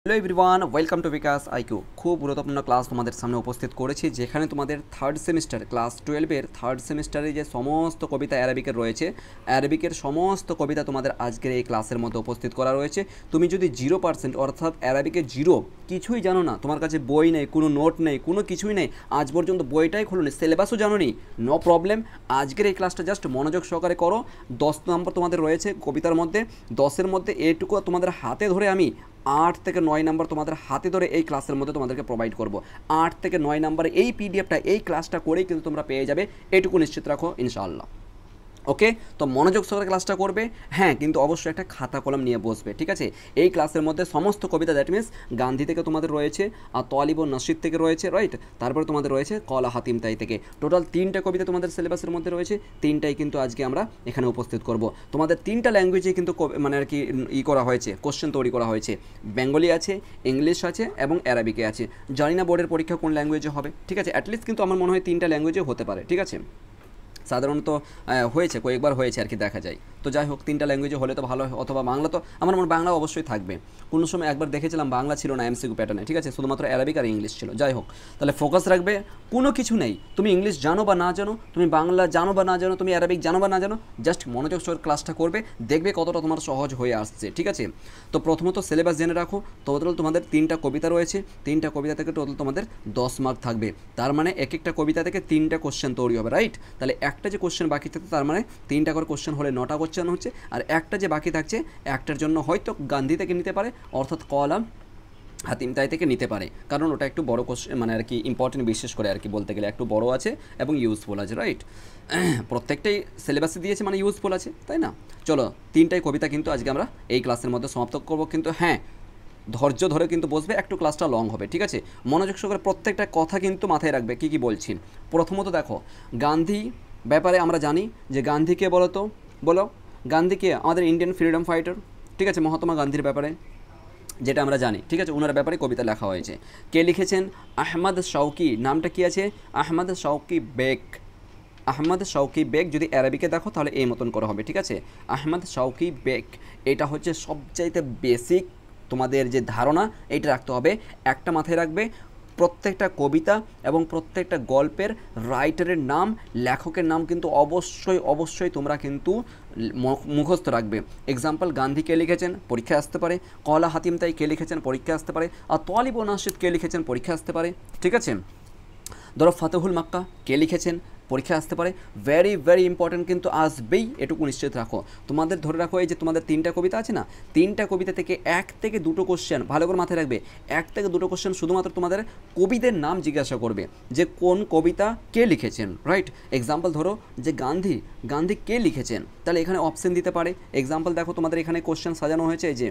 Hello everyone, welcome to Bikash IQ. খুব গুরুত্বপূর্ণ class তোমাদের সামনে উপস্থিত করেছি, যেখানে তোমাদের থার্ড সেমিস্টার ক্লাস 12-এর থার্ড সেমিস্টারে যে সমস্ত কবিতা অ্যারাবিকের রয়েছে, অ্যারাবিকের সমস্ত কবিতা তোমাদের আজকের এই ক্লাসের মধ্যে উপস্থিত করা রয়েছে। তুমি যদি 0% অর্থাৎ অ্যারাবিকের জিরো, কিছুই জানো না, তোমার কাছে বই নেই, কোনো নোট নেই, কোনো কিছুই নেই, আজ পর্যন্ত বইটাই খোলোনি, সিলেবাসও জানো নি, নো প্রবলেম। আজকের এই ক্লাসটা জাস্ট মনোযোগ সহকারে করো। 10 নম্বর তোমাদের রয়েছে কবিতার মধ্যে, 10-এর মধ্যে এটুকু তোমাদের হাতে ধরে আমি 8 থেকে 9 নাম্বার তোমাদের হাতে ধরে এই ক্লাসের মধ্যে তোমাদেরকে প্রোভাইড করব। 8 থেকে 9 নাম্বারে এই পিডিএফটা, এই ক্লাসটা করেই কিন্তু তোমরা পেয়ে যাবে, এটুকু নিশ্চিত রাখো ইনশাআল্লাহ। ওকে, তো মনোযোগ সহকারে ক্লাসটা করবে। হ্যাঁ, কিন্তু অবশ্যই একটা খাতা কলম নিয়ে বসবে, ঠিক আছে? এই ক্লাসের মধ্যে সমস্ত কবিতা, দ্যাট মিনস গান্ধী থেকে তোমাদের রয়েছে, আর তলিব ও নসিদ থেকে রয়েছে, রাইট? তারপরে তোমাদের রয়েছে কলা হাতিম তাই থেকে। টোটাল 3টা কবিতা তোমাদের সিলেবাসের মধ্যে রয়েছে, 3টাই কিন্তু আজকে আমরা এখানে উপস্থিত করব। তোমাদের 3টা ল্যাঙ্গুয়েজে কিন্তু মানে আর কি করা হয়েছে, কোশ্চেন তৈরি করা হয়েছে। বেঙ্গলি আছে, ইংলিশ আছে এবং অ্যারাবিকে আছে। জানি না বোর্ডের পরীক্ষা কোন ল্যাঙ্গুয়েজে হবে, ঠিক আছে? অ্যাটলিস্ট কিন্তু আমার মনে হয় 3টা ল্যাঙ্গুয়েজে হতে পারে, ঠিক আছে? সাধারণত হয়েছে, কয়েকবার হয়েছে আর কি, দেখা যায়। তো যাই হোক, 3টা ল্যাঙ্গুয়েজে হলে তো ভালো হয়, অথবা বাংলা, তো আমার মনে বাংলা অবশ্যই থাকবে। কোনো সময় একবার দেখেছিলাম বাংলা ছিল না এমসিকিউ প্যাটার্নে, ঠিক আছে? শুধুমাত্র অ্যারাবিক আর ইংলিশ ছিল। যাই হোক, তাহলে ফোকাস রাখবে, কোনো কিছু নেই, তুমি ইংলিশ জানো বা না জানো, তুমি বাংলা জানো বা না জানো, তুমি অ্যারাবিক জানো বা না জানো, জাস্ট মনোযোগ সহকারে ক্লাসটা করবে, দেখবে কতটা তোমার সহজ হয়ে আসছে, ঠিক আছে? তো প্রথমত সিলেবাস জেনে রাখো। টোটাল তোমাদের 3টা কবিতা রয়েছে, 3টা কবিতা থেকে টোটাল তোমাদের 10 মার্ক থাকবে। তার মানে এক একটা কবিতা থেকে 3টা কোশ্চেন তৈরি হবে, রাইট? তাহলে একটা যে কোশ্চেন বাকি থাকছে, তার মানে 3টা করে কোশ্চেন হলে 9টা কোশ্চেন হচ্ছে, আর একটা যে বাকি থাকছে, একটার জন্য হয়তো গান্ধী থেকে নিতে পারে, অর্থাৎ কলাম হাতিম তাই থেকে নিতে পারে, কারণ ওটা একটু বড় কোশ্চেন, মানে আর কি ইম্পর্টেন্ট, বিশেষ করে আর কি বলতে গেলে একটু বড় আছে এবং ইউজফুল আছে, রাইট? প্রত্যেকটাই সিলেবাসে দিয়েছে মানে ইউজফুল আছে, তাই না? চলো, 3টাই কবিতা কিন্তু আজকে আমরা এই ক্লাসের মধ্যে সমাপ্ত করব, কিন্তু হ্যাঁ, ধৈর্য ধরে কিন্তু বসবে, একটু ক্লাসটা লং হবে, ঠিক আছে? মনোযোগ সহকারে প্রত্যেকটা কথা কিন্তু মাথায় রাখবে, কী কী বলছি। প্রথমত দেখো, গান্ধী ব্যাপারে আমরা জানি যে গান্ধীকে বলো তো, বলো গান্ধীকে, আমাদের ইন্ডিয়ান ফ্রিডম ফাইটার, ঠিক আছে? মহাত্মা গান্ধীর ব্যাপারে যেটা আমরা জানি, ঠিক আছে? ওনার ব্যাপারে কবিতা লেখা হয়েছে। কে লিখেছেন? আহমদ শৌকি। নামটা কি আছে? আহমদ শৌকি বেগ। আহমদ শৌকি বেগ। যদি অ্যারাবিকে দেখো তাহলে এই মতন করা হবে, ঠিক আছে? আহমদ শৌকি বেগ। এটা হচ্ছে সবচাইতে বেসিক তোমাদের যে ধারণা, এইটা রাখতে হবে। একটা মাথায় রাখবে, প্রত্যেকটা কবিতা এবং প্রত্যেকটা গল্পের রাইটারের নাম, লেখকের নাম কিন্তু অবশ্যই অবশ্যই তোমরা কিন্তু মুখস্থ রাখবে। এক্সাম্পল, গান্ধী কে লিখেছেন, পরীক্ষায় আসতে পারে। কলা হাতিম তাই কে লিখেছেন, পরীক্ষায় আসতে পারে। আর তলিব ও নাসিদ কে লিখেছেন, পরীক্ষায় আসতে পারে, ঠিক আছে? ধরো ফাতেহুল মক্কা কে লিখেছেন, পরীক্ষায় আসতে পারে। ভেরি ভেরি ইম্পর্টেন্ট কিন্তু আসবেই, এটুকু নিশ্চিত রাখো। তোমাদের ধরে রাখো, এই যে তোমাদের 3টা কবিতা আছে না, 3টা কবিতা থেকে 1 থেকে 2টো কোশ্চেন ভালো করে মাথায় রাখবে। 1 থেকে 2টো কোশ্চেন শুধুমাত্র তোমাদের কবিদের নাম জিজ্ঞাসা করবে, যে কোন কবিতা কে লিখেছেন, রাইট? এক্সাম্পল ধরো যে গান্ধী, গান্ধী কে লিখেছেন, তাহলে এখানে অপশন দিতে পারে। এক্সাম্পল দেখো, তোমাদের এখানে কোশ্চেন সাজানো হয়েছে, এই যে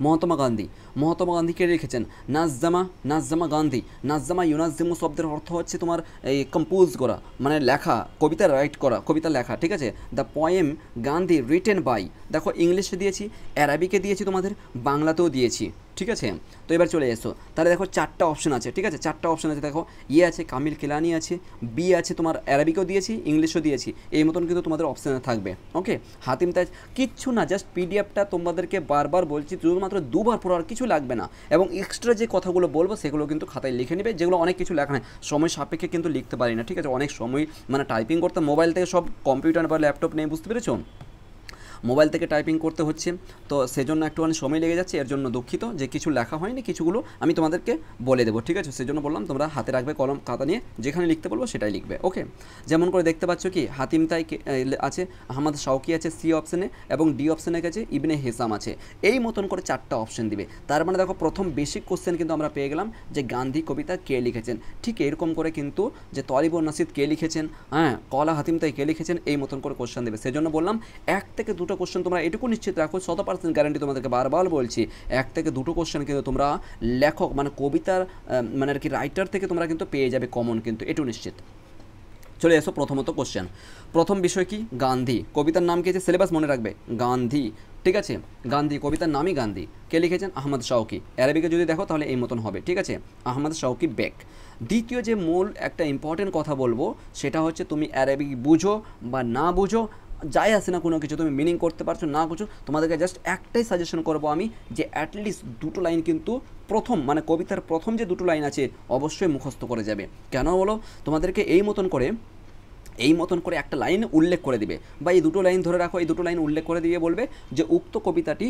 মহাত্মা গান্ধী, মহাত্মা গান্ধী কে লিখেছেন? নাজ্জামা, নাজ্জামা গান্ধী। নাজ্জামা ইউনাজ্জিমু শব্দের অর্থ হচ্ছে তোমার এই কম্পোজ করা, মানে লেখা, কবিতা রাইট করা, কবিতা লেখা, ঠিক আছে? The poem Gandhi written by. দেখো, ইংলিশে দিয়েছি, অ্যারাবিকে দিয়েছি, তোমাদের বাংলাতেও দিয়েছি, ঠিক আছে? তো এবার চলে এসো, তাহলে দেখো 4টা অপশন আছে, ঠিক আছে? 4টা অপশন আছে, দেখো ইয়ে আছে, কামিল কেলানি আছে, বি আছে, তোমার অ্যারাবিকও দিয়েছি, ইংলিশও দিয়েছি, এই মতন কিন্তু তোমাদের অপশানে থাকবে। ওকে, হাতিম তাজ কিচ্ছু না, জাস্ট পিডিএফটা তোমাদেরকে বারবার বলছি, শুধুমাত্র 2বার পড়ার কিছু লাগবে না, এবং এক্সট্রা যে কথাগুলো বলবো সেগুলো কিন্তু খাতায় লিখে নেবে, যেগুলো অনেক কিছু লেখা নেই, সময় সাপেক্ষে কিন্তু লিখতে পারি না, ঠিক আছে? অনেক সময় মানে টাইপিং করতে মোবাইল থেকে, সব কম্পিউটার বা ল্যাপটপ নেই, বুঝতে পেরেছো? মোবাইল থেকে টাইপিং করতে হচ্ছে, তো সেজন্য একটুখানি সময় লেগে যাচ্ছে, এর জন্য দুঃখিত যে কিছু লেখা হয়নি, কিছুগুলো আমি তোমাদেরকে বলে দেবো, ঠিক আছে? সেজন্য বললাম তোমরা হাতে রাখবে কলম খাতা নিয়ে, যেখানে লিখতে বলবো সেটাই লিখবে। ওকে, যেমন করে দেখতে পাচ্ছ কি, হাতিম তাই আছে, আহমদ শৌকি আছে সি অপশানে, এবং ডি অপশানে গেছে ইবনে হিসাম আছে। এই মতন করে 4টা অপশান দিবে। তার মানে দেখো, প্রথম বেসিক কোশ্চেন কিন্তু আমরা পেয়ে গেলাম যে গান্ধী কবিতা কে লিখেছেন। ঠিক এরকম করে কিন্তু যে তলিব ও নাসিদ কে লিখেছেন, হ্যাঁ, কলা হাতিম তাই কে লিখেছেন, এই মতন করে কোশ্চেন দেবে। সেজন্য বললাম 1 থেকে 2টো কোশ্চেন তোমরা এটুকু নিশ্চিত রাখো, 100% গ্যারান্টি তোমাদেরকে বারবার বলছি, 1 থেকে 2টো কোশ্চেন কিন্তু তোমরা লেখক মানে কবিতার মানে আর কি রাইটার থেকে তোমরা কিন্তু পেয়ে যাবে কমন, কিন্তু এটু নিশ্চিত। চলে এসো, প্রথমত কোশ্চেন, প্রথম বিষয় কি? গান্ধী। কবিতার নাম কি আছে? সিলেবাস মনে রাখবে, গান্ধী, ঠিক আছে? গান্ধী, কবিতার নামই গান্ধী। কে লিখেছেন? আহমদ শৌকি। অ্যারাবিকে যদি দেখো তাহলে এই মতন হবে, ঠিক আছে? আহমদ শৌকি বেগ। দ্বিতীয় যে মূল একটা ইম্পর্টেন্ট কথা বলবো, সেটা হচ্ছে তুমি অ্যারাবিক বুঝো বা না বুঝো, যাই আসে না কোনো কিছু, তুমি মিনিং করতে পারছো না কিছু, তোমাদেরকে জাস্ট একটাই সাজেশন করবো আমি, যে অ্যাটলিস্ট দুটো লাইন কিন্তু প্রথম মানে কবিতার প্রথম যে দুটো লাইন আছে অবশ্যই মুখস্থ করে যাবে। কেন বলো, তোমাদেরকে এই মতন করে একটা লাইন উল্লেখ করে দিবে, বা এই দুটো লাইন ধরে রাখো, এই দুটো লাইন উল্লেখ করে দিয়ে বলবে যে উক্ত কবিতাটি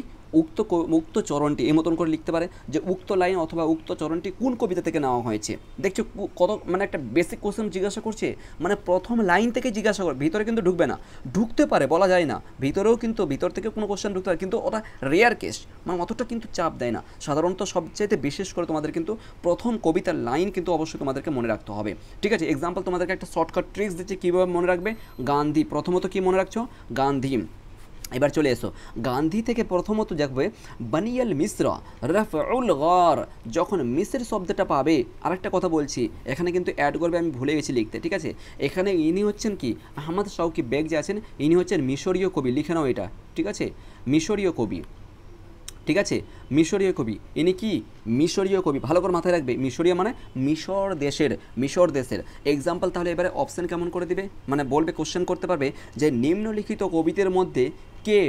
উক্ত চরণটি, এই মতন করে লিখতে পারে যে উক্ত লাইন অথবা উক্ত চরণটি কোন কবিতা থেকে নেওয়া হয়েছে। দেখছো কত মানে একটা বেসিক কোশ্চেন জিজ্ঞাসা করছে, মানে প্রথম লাইন থেকে জিজ্ঞাসা করে, ভিতরে কিন্তু ঢুকবে না, ঢুকতে পারে বলা যায় না, ভিতরেও কিন্তু ভিতর থেকে কোনো কোশ্চেন ঢুকতে পারে, কিন্তু ওটা রেয়ার কেস, মানে অতটা কিন্তু চাপ দেয় না। সাধারণত সবচাইতে বিশেষ করে তোমাদের কিন্তু প্রথম কবিতার লাইন কিন্তু অবশ্যই তোমাদেরকে মনে রাখতে হবে। ঠিক আছে, এক্সাম্পল তোমাদেরকে একটা শর্টকাট ট্রিক্স দিচ্ছে কীভাবে মনে রাখবে। গান্ধী, প্রথমত কি মনে রাখছো, গান্ধী। এবার চলে এসো, গান্ধী থেকে প্রথমত দেখবে বানিয়াল মিশ্রা রফউল গর, যখন মিশ্র শব্দটা পাবে, আরেকটা কথা বলছি এখানে কিন্তু অ্যাড করবে, আমি ভুলে গেছি লিখতে। ঠিক আছে, এখানে ইনি হচ্ছেন কি আহমদ শাওকি বেগ যে আছেন, ইনি হচ্ছেন মিশরীয় কবি, লিখে নাও এটা। ঠিক আছে, মিশরীয় কবি। ঠিক আছে, মিশরীয় কবি, ইনি কি মিশরীয় কবি, ভালো করে মাথায় রাখবে, মিশরীয় মানে মিশর দেশের এক্সাম্পল। তাহলে এবারে অপশান কেমন করে দিবে, মানে বলবে, কোশ্চেন করতে পারবে যে নিম্নলিখিত কবিদের মধ্যে কে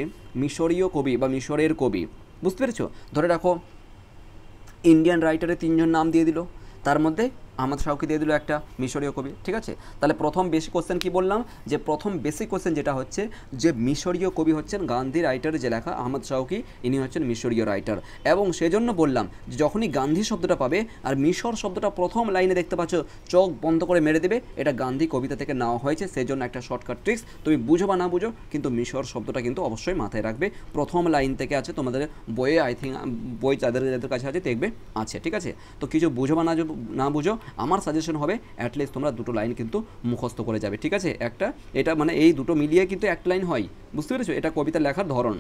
মিশরীয় কবি বা মিশরের কবি। বুঝতে পেরেছো, ধরে রাখো ইন্ডিয়ান রাইটারের 3জন নাম দিয়ে দিল, তার মধ্যে আহমদ শাওকি দিয়ে দিল একটা মিশরীয় কবি। ঠিক আছে, তাহলে প্রথম বেসিক কোশ্চেন কি বললাম, যে প্রথম বেসিক কোশ্চেন যেটা হচ্ছে যে মিশরীয় কবি হচ্ছেন গান্ধী রাইটারের যে লেখা আহমদ শাওকি, ইনি হচ্ছেন মিশরীয় রাইটার। এবং সেজন্য বললাম যে যখনই গান্ধী শব্দটা পাবে আর মিশর শব্দটা প্রথম লাইনে দেখতে পাচ্ছ, চোখ বন্ধ করে মেরে দেবে, এটা গান্ধী কবিতা থেকে নেওয়া হয়েছে। সেজন্য একটা শর্টকাট ট্রিক্স, তুমি বুঝো বা না বুঝো কিন্তু মিশর শব্দটা কিন্তু অবশ্যই মাথায় রাখবে, প্রথম লাইন থেকে আছে তোমাদের বইয়ে, আই থিঙ্ক বই যাদের কাছে আছে দেখবে আছে। ঠিক আছে, তো কিছু বুঝো বা না বুঝো, আমার সাজেশন হবে অ্যাটলিস্ট তোমরা দুটো লাইন কিন্তু মুখস্থ করে যাবে। ঠিক আছে, একটা এটা মানে এই দুটো মিলিয়ে কিন্তু একটা লাইন হয়, বুঝতে পেরেছো, এটা কবিতা লেখার ধরন।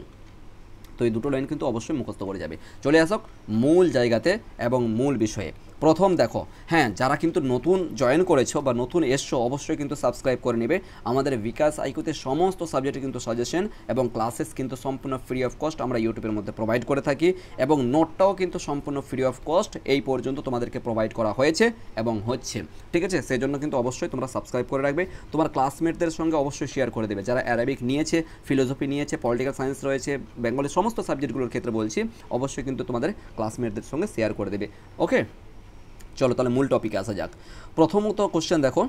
তো এই দুটো লাইন কিন্তু অবশ্যই মুখস্থ করে যাবে। চলে আসক মূল জায়গাতে এবং মূল বিষয়ে। প্রথম দেখো, হ্যাঁ যারা কিন্তু নতুন জয়েন করেছো বা নতুন এসছো অবশ্যই কিন্তু সাবস্ক্রাইব করে নেবে। আমাদের বিকাশ আইকিউতে সমস্ত সাবজেক্টে কিন্তু সাজেশন এবং ক্লাসেস কিন্তু সম্পূর্ণ ফ্রি অফ কস্ট আমরা ইউটিউবের মধ্যে প্রোভাইড করে থাকি, এবং নোটটাও কিন্তু সম্পূর্ণ ফ্রি অফ কস্ট এই পর্যন্ত তোমাদেরকে প্রোভাইড করা হয়েছে এবং হচ্ছে। ঠিক আছে, সেই জন্য কিন্তু অবশ্যই তোমরা সাবস্ক্রাইব করে রাখবে, তোমার ক্লাসমেটদের সঙ্গে অবশ্যই শেয়ার করে দেবে, যারা অ্যারাবিক নিয়েছে, ফিলোসফি নিয়েছে, পলিটিক্যাল সায়েন্স রয়েছে, বেঙ্গলের সমস্ত সাবজেক্টগুলোর ক্ষেত্রে বলছি, অবশ্যই কিন্তু তোমাদের ক্লাসমেটদের সঙ্গে শেয়ার করে দেবে। ওকে, চলো তাহলে মূল টপিকে আসা যাক। প্রথমত কোশ্চেন দেখো,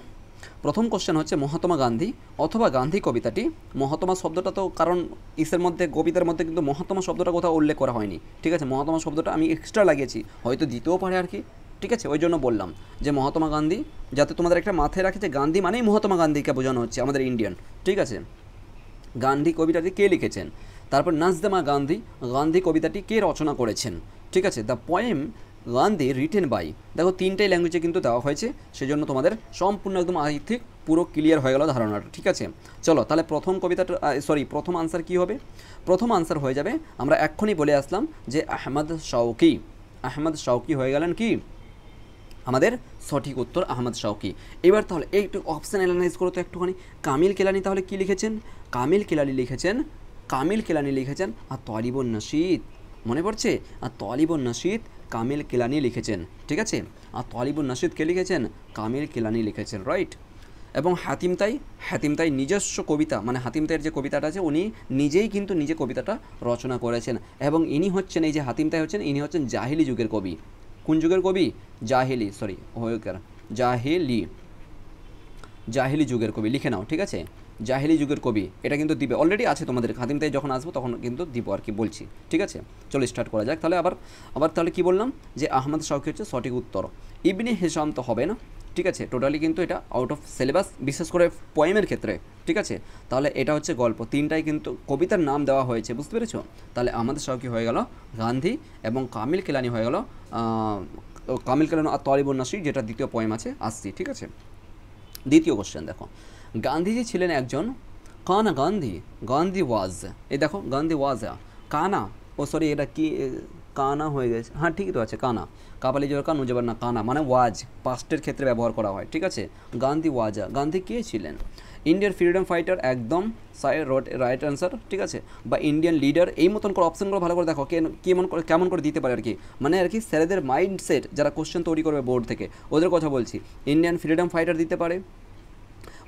প্রথম কোশ্চেন হচ্ছে মহাত্মা গান্ধী অথবা গান্ধী কবিতাটি, মহাত্মা শব্দটা তো কারণ ইসের মধ্যে কবিতার মধ্যে কিন্তু মহাত্মা শব্দটা কোথাও উল্লেখ করা হয়নি। ঠিক আছে, মহাত্মা শব্দটা আমি এক্সট্রা লাগিয়েছি, হয়তো দিতেও পারে আর কি। ঠিক আছে, ওই জন্য বললাম যে মহাত্মা গান্ধী, যাতে তোমাদের একটা মাথায় রাখে যে গান্ধী মানেই মহাত্মা গান্ধীকে বোঝানো হচ্ছে, আমাদের ইন্ডিয়ান। ঠিক আছে, গান্ধী কবিতাটি কে লিখেছেন, তারপর নাজদেমা গান্ধী, গান্ধী কবিতাটি কে রচনা করেছেন। ঠিক আছে, the poem Gandhi written by, দেখো তিনটাই ল্যাঙ্গুয়েজে কিন্তু দেওয়া হয়েছে, সেজন্য তোমাদের সম্পূর্ণ একদম ঠিক পুরো ক্লিয়ার হয়ে গেল ধারণাটা। ঠিক আছে, চলো তাহলে প্রথম কবিতাটা প্রথম আনসার কি হবে, প্রথম আনসার হয়ে যাবে, আমরা এক্ষুনি বলে আসলাম যে আহমদ শাওকি, আহমদ শাওকি হয়ে গেলেন কি আমাদের সঠিক উত্তর, আহমদ শাওকি। এবার তাহলে এই একটু অপশান অ্যানালাইজ করো তো একটুখানি। কামিল কেলানি তাহলে কি লিখেছেন, কামিল কেলানি লিখেছেন আর তলিবুন নাশিদ, মনে পড়ছে, আর তলিবুন নাশিদ কামিল কেলানি লিখেছেন। ঠিক আছে, আর তলিবুন নাশিদ কে লিখেছেন, কামিল কেলানি লিখেছেন, রাইট। এবং হাতিম তাই নিজস্ব কবিতা, মানে হাতিম তাইয়ের যে কবিতাটা আছে উনি নিজেই কিন্তু নিজে কবিতাটা রচনা করেছেন, এবং ইনি হচ্ছেন, এই যে হাতিম তাই হচ্ছেন, ইনি হচ্ছেন জাহিলি যুগের কবি। কোন যুগের কবি, জাহিলি যুগের কবি, লিখে নাও। ঠিক আছে, জাহিলি যুগের কবি, এটা কিন্তু দিবে, অলরেডি আছে তোমাদের হাতিম তাই, যখন আসবো তখন কিন্তু দিব আর কি বলছি। ঠিক আছে, চলো স্টার্ট করা যাক। তাহলে আবার তাহলে কি বললাম যে আহমদ শাওকি হচ্ছে সঠিক উত্তর, ইবনে হিশাম তো হবে না। ঠিক আছে, টোটালি কিন্তু এটা আউট অফ সিলেবাস, বিশেষ করে পোয়েমের ক্ষেত্রে। ঠিক আছে, তাহলে এটা হচ্ছে গল্প, তিনটাই কিন্তু কবিতার নাম দেওয়া হয়েছে, বুঝতে পেরেছো। তাহলে আহমদ শাওকি হয়ে গেল গান্ধী, এবং কামিল কেলানি হয়ে গেল আর তলিবুন নাশিদ, যেটা দ্বিতীয় পোয়েম আছে, আসছি। ঠিক আছে, দ্বিতীয় কোশ্চেন দেখো, গান্ধীজি ছিলেন একজন কানা গান্ধী ওয়াজ, এই দেখো গান্ধী ওয়াজ কানা, এটা কি কানা হয়ে গেছে, হ্যাঁ ঠিকই তো আছে, কানা, কাপালি জোর কান উজাবার না, কানা মানে ওয়াজ, পাস্টের ক্ষেত্রে ব্যবহার করা হয়। ঠিক আছে, গান্ধী ওয়াজা, গান্ধী কে ছিলেন, ইন্ডিয়ান ফ্রিডম ফাইটার, একদম রাইট অ্যান্সার। ঠিক আছে, বা ইন্ডিয়ান লিডার, এই মতন করে অপশানগুলো ভালো করে দেখো, কেমন করে দিতে পারে আর কি, মানে আর কি স্যারেদের মাইন্ডসেট, যারা কোশ্চেন তৈরি করবে বোর্ড থেকে ওদের কথা বলছি। ইন্ডিয়ান ফ্রিডম ফাইটার দিতে পারে,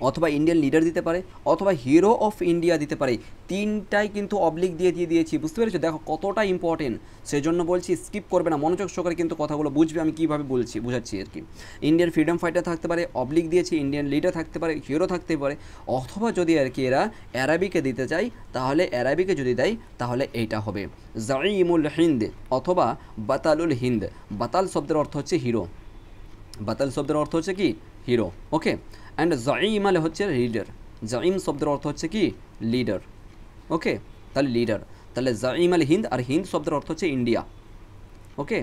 অথবা ইন্ডিয়ান লিডার দিতে পারে, অথবা হিরো অফ ইন্ডিয়া দিতে পারে। তিনটাই কিন্তু অবলিক দিয়ে দিয়েছি, বুঝতে পেরেছো? দেখো কতটা ইম্পর্টেন্ট, সেজন্য বলছি স্কিপ করবে না, মনোযোগ সহকারে কিন্তু কথাগুলো বুঝবে আমি কীভাবে বুঝাচ্ছি আর কি। ইন্ডিয়ান ফ্রিডম ফাইটার থাকতে পারে, অবলিক দিয়েছি, ইন্ডিয়ান লিডার থাকতে পারে, হিরো থাকতে পারে, অথবা যদি আর কি এরা অ্যারাবিকে দিতে চাই তাহলে অ্যারাবিকে যদি দেয় তাহলে এইটা হবে জাইমুল হিন্দ অথবা বাতালুল হিন্দ। বাতাল শব্দের অর্থ হচ্ছে হিরো, বাতাল শব্দের অর্থ হচ্ছে কি হিরো, ওকে। অ্যান্ড জাইম মানে হচ্ছে লিডার, জাইম শব্দের অর্থ হচ্ছে কি লিডার, ওকে। তাহলে লিডার, তাহলে জাইম আল হিন্দ, আর হিন্দ শব্দের অর্থ হচ্ছে ইন্ডিয়া, ওকে।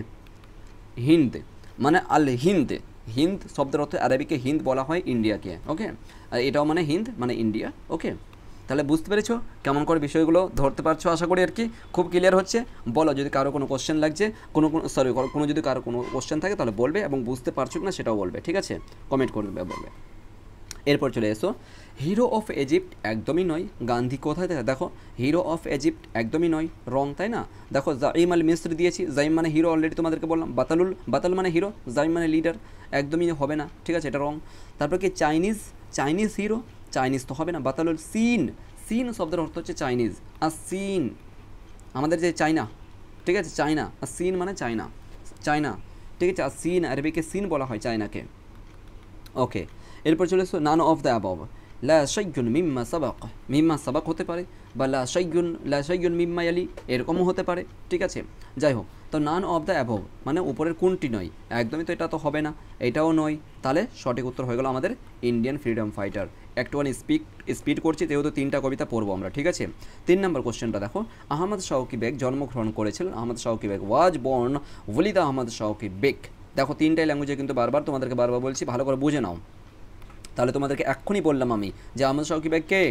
হিন্দ মানে আল হিন্দ, হিন্দ শব্দের অর্থ আরবিকে হিন্দ বলা হয় ইন্ডিয়াকে, ওকে। আর এটাও মানে হিন্দ মানে ইন্ডিয়া, ওকে। তাহলে বুঝতে পেরেছো কেমন করে বিষয়গুলো ধরতে পারছো আশা করি আর কি, খুব ক্লিয়ার হচ্ছে। বলো যদি কারো কোনো কোশ্চেন লাগছে, কোনো যদি কারো কোনো কোশ্চেন থাকে তাহলে বলবে, এবং বুঝতে পারছো কি না সেটাও বলবে, ঠিক আছে, কমেন্ট করে দেবে, বলবে। এরপর চলে এসো, হিরো অফ ইজিপ্ট একদমই নয়। গান্ধী কোথায় থাকে? দেখো হিরো অফ ইজিপ্ট একদমই নয়, রং, তাই না? দেখো জাইম আল মিস্র দিয়েছি, জাইম মানে হিরো, অলরেডি তোমাদেরকে বললাম। বাতাল মানে হিরো, জাইম মানে লিডার, একদমই হবে না, ঠিক আছে, এটা রং। তারপর কি চাইনিজ হিরো, চাইনিজ তো হবে না। বাতালুল সিন, সিন শব্দের অর্থ হচ্ছে চাইনিজ, আর সিন আমাদের যে চায়না, ঠিক আছে, চায়না, আর সিন মানে চায়না, চায়না, ঠিক আছে। আর সিন আরবিকে সিন বলা হয় চায়নাকে, ওকে। এরপর চলে এসো, নান অফ দ্য অ্যাবভ। লা শাইয়ুন মিম্মা সাবাক, মিম্মা সাবাক হতে পারে, বা লা শাইয়ুন মিম্মা ইয়ালি এরকমও হতে পারে, ঠিক আছে। যাই হোক, তো নান অফ দ্য অ্যাবভ মানে উপরের কোনটি নয়, একদমই তো এটা তো হবে না, এটাও নয়, তাহলে সঠিক উত্তর হয়ে গেল আমাদের ইন্ডিয়ান ফ্রিডম ফাইটার। একটুখানি স্পিড করছি যেহেতু তিনটা কবিতা পড়বো আমরা, ঠিক আছে। 3 নম্বর কোশ্চেনটা দেখো, আহমদ শাউকি বেগ জন্মগ্রহণ করেছিলেন। আহমদ শাউকি বেগ ওয়াজ বর্ন ওলিদ আহমদ শাউকি বেগ। দেখো তিনটাই ল্যাঙ্গুয়েজে কিন্তু তোমাদেরকে বারবার বলছি, ভালো করে বুঝে নাও। তাহলে তোমাদেরকে এক্ষুনি বললাম আমি যে আহমদ শাউকি বেগ কে?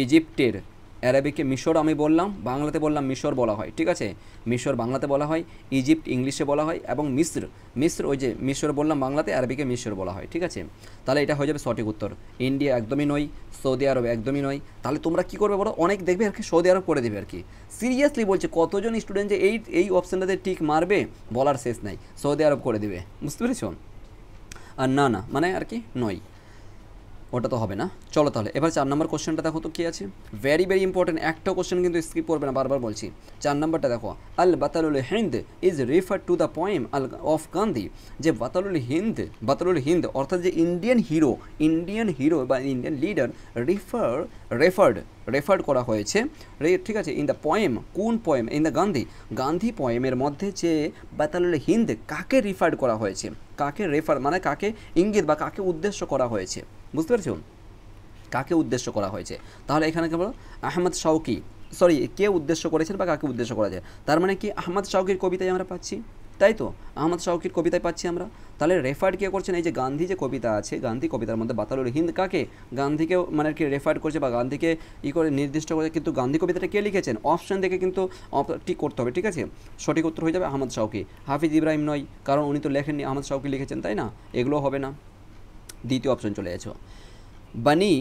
ইজিপ্টের, অ্যারাবিকে মিশর আমি বললাম, বাংলাতে বললাম মিশর বলা হয়, ঠিক আছে। মিশর বাংলাতে বলা হয়, ইজিপ্ট ইংলিশে বলা হয়, এবং মিস্র ওই যে মিশর বললাম বাংলাতে, আরবিকে মিশর বলা হয়, ঠিক আছে। তাহলে এটা হয়ে যাবে সঠিক উত্তর। ইন্ডিয়া একদমই নয়, সৌদি আরব একদমই নয়। তাহলে তোমরা কী করবে বলো? অনেক দেখবে আর কি সৌদি আরব করে দেবে আর কি, সিরিয়াসলি বলছে, কতজন স্টুডেন্ট যে এই অপশানটাতে টিক মারবে বলার শেষ নাই, সৌদি আরব করে দেবে, বুঝতে পেরেছো? আর না মানে আর কি নয়, ওটা তো হবে না। চলো তাহলে এবার 4 নম্বর কোশ্চেনটা দেখো তো কী আছে, ভেরি ইম্পর্টেন্ট, একটা কোশ্চেন কিন্তু স্কিপ করবে না, বারবার বলছি। 4 নম্বরটা দেখো, আল বাতালুল হিন্দ is refer to the poem of Gandhi. যে বাতালুল হিন্দ অর্থাৎ যে ইন্ডিয়ান হিরো বা ইন্ডিয়ান লিডার রেফার্ড করা হয়েছে, ঠিক আছে, ইন দ্য পোয়েম, কোন পোয়েম? ইন দ্য গান্ধী পোয়েমের মধ্যে যে বাতালুল হিন্দ কাকে রিফার্ড করা হয়েছে, কাকে রেফার মানে কাকে ইঙ্গিত বা কাকে উদ্দেশ্য করা হয়েছে, বুঝতে পেরেছো? কাকে উদ্দেশ্য করা হয়েছে। তাহলে এখানে কেবল আহমদ শাউকি, কে উদ্দেশ্য করেছেন বা কাকে উদ্দেশ্য করা যায়, তার মানে কি আহমদ শাউকির কবিতায় আমরা পাচ্ছি, তাই তো, আহমদ শাউকির কবিতায় পাচ্ছি আমরা। তাহলে রেফার্ড কে করছেন? এই যে গান্ধী যে কবিতা আছে, গান্ধী কবিতার মধ্যে বাতালুল হিন্দ কাকে? গান্ধীকে মানে কি রেফার্ড করছে বা গান্ধীকে করে নির্দিষ্ট করে, কিন্তু গান্ধী কবিতাটা কে লিখেছেন? অপশান দেখে কিন্তু ঠিক করতে হবে, ঠিক আছে। সঠিক উত্তর হয়ে যাবে আহমদ শাউকি। হাফিজ ইব্রাহিম নয়, কারণ উনি তো লেখেননি, আহমদ শাউকি লিখেছেন, তাই না, এগুলো হবে না। দ্বিতীয় অপশন চলে গেছো, বানি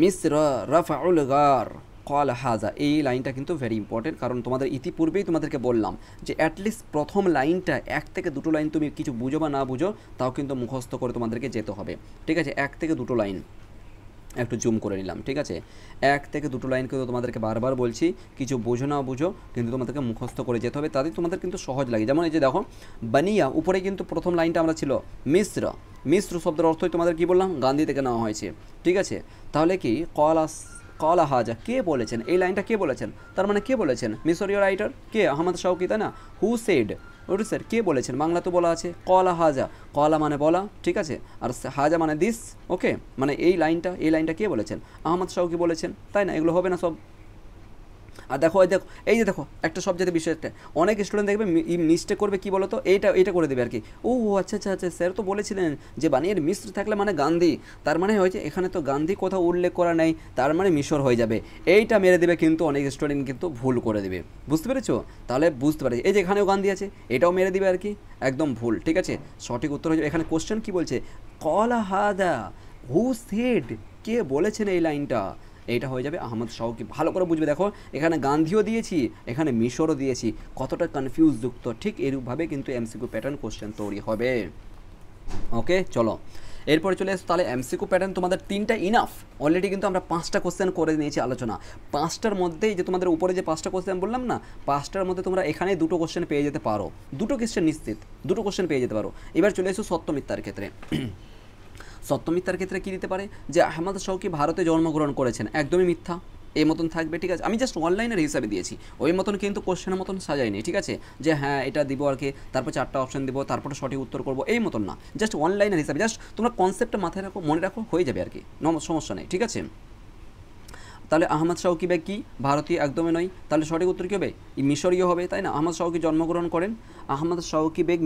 মিসর রাফাউল গার কল হাজা। এই লাইনটা কিন্তু ভেরি ইম্পর্টেন্ট, কারণ তোমাদের ইতিপূর্বেই তোমাদেরকে বললাম যে অ্যাটলিস্ট প্রথম লাইনটা 1 থেকে 2 লাইন তুমি কিছু বুঝো বা না বুঝো তাও কিন্তু মুখস্থ করে তোমাদেরকে যেতে হবে, ঠিক আছে। 1 থেকে 2 লাইন একটু জুম করে নিলাম, ঠিক আছে। 1 থেকে 2 লাইন কিন্তু তোমাদেরকে বারবার বলছি, কিছু বুঝো না বুঝো কিন্তু তোমাদেরকে মুখস্থ করে যেতে হবে, তাতে তোমাদের কিন্তু সহজ লাগে। যেমন এই যে দেখো বানিয়া, উপরে কিন্তু প্রথম লাইনটা আমরা ছিল মিশ্র শব্দের অর্থই তোমাদের কি বললাম? গান্ধী থেকে নেওয়া হয়েছে, ঠিক আছে। তাহলে কি কলা হাজা কে বলেছেন? এই লাইনটা কে বলেছেন? তার মানে কে বলেছেন? মিশরীয় রাইটার কে? আহমদ শাউকি, তাই না? হু সেড, ওটা স্যার কে বলেছেন? বাংলা তো বলা আছে কলা হাজা, কলা মানে বলা, ঠিক আছে, আর হাজা মানে দিস, ওকে, মানে এই লাইনটা কে বলেছেন? আহমদ শাউকি বলেছেন, তাই না? এগুলো হবে না সব। আর দেখো এই যে দেখো একটা সবচেয়ে বিষয়, একটা অনেক স্টুডেন্ট দেখবে মিস্টেক করবে, কি বলো তো, এইটা করে দেবে আর কি, ও আচ্ছা স্যার তো বলেছিলেন যে বানিয়ার মিশ্র থাকলে মানে গান্ধী, তার মানে হয়েছে এখানে তো গান্ধী কোথাও উল্লেখ করা নেই, তার মানে মিশর হয়ে যাবে, এইটা মেরে দেবে, কিন্তু অনেক স্টুডেন্ট কিন্তু ভুল করে দেবে, বুঝতে পেরেছো? তাহলে বুঝতে পারছি, এই যে এখানেও গান্ধী আছে, এটাও মেরে দিবে আর কি, একদম ভুল, ঠিক আছে। সঠিক উত্তর হয়ে যাবে, এখানে কোশ্চেন কি বলছে, কলা হাদা, হু সেড, কে বলেছেন এই লাইনটা, এইটা হয়ে যাবে আহমদ শাউকি। ভালো করে বুঝবে, দেখো এখানে গান্ধীও দিয়েছি, এখানে মিশরও দিয়েছি, কতটা কনফিউজ যুক্ত, ঠিক এরূপভাবে কিন্তু এমসিকিউ প্যাটার্ন কোশ্চেন তৈরি হবে, ওকে। চলো এরপরে চলে এসো তাহলে এমসিকিউ প্যাটার্ন তোমাদের 3টা ইনাফ। অলরেডি কিন্তু আমরা 5টা কোশ্চেন করে নিয়েছি আলোচনা। 5টার মধ্যেই যে তোমাদের উপরে যে 5টা কোশ্চেন বললাম না, 5টার মধ্যে তোমরা এখানে 2টো কোশ্চেন পেয়ে যেতে পারো, 2টো কোশ্চেন নিশ্চিত, 2টো কোশ্চেন পেয়ে যেতে পারো। এবার চলে এসো সত্য মিথ্যার ক্ষেত্রে। সত্য মিথ্যার ক্ষেত্রে কী দিতে পারে, যে আহমদ শৌকি ভারতে জন্মগ্রহণ করেছেন, একদমই মিথ্যা, এই মতন থাকবে। ঠিক আছে, আমি জাস্ট অনলাইনের হিসাবে দিয়েছি, ওই মতন কিন্তু কোশ্চেনের মতন সাজাইনি। ঠিক আছে, যে হ্যাঁ এটা দিব আর কি, তারপর 4টা অপশন দিব, তারপরে সঠিক উত্তর করবো, এই মতন না, জাস্ট অনলাইনের হিসাবে, জাস্ট তোমরা কনসেপ্টটা মাথায় রাখো, মনে রাখো, হয়ে যাবে আর কি, সমস্যা নেই। ঠিক আছে, তাহলে আহমদ শৌকি বেগ কি ভারতীয়? একদমই নয়। তাহলে সঠিক উত্তর কী হবে? মিশরীয় হবে, তাই না? আহমদ শৌকি জন্মগ্রহণ করেন, আহমদ শৌকি বেগ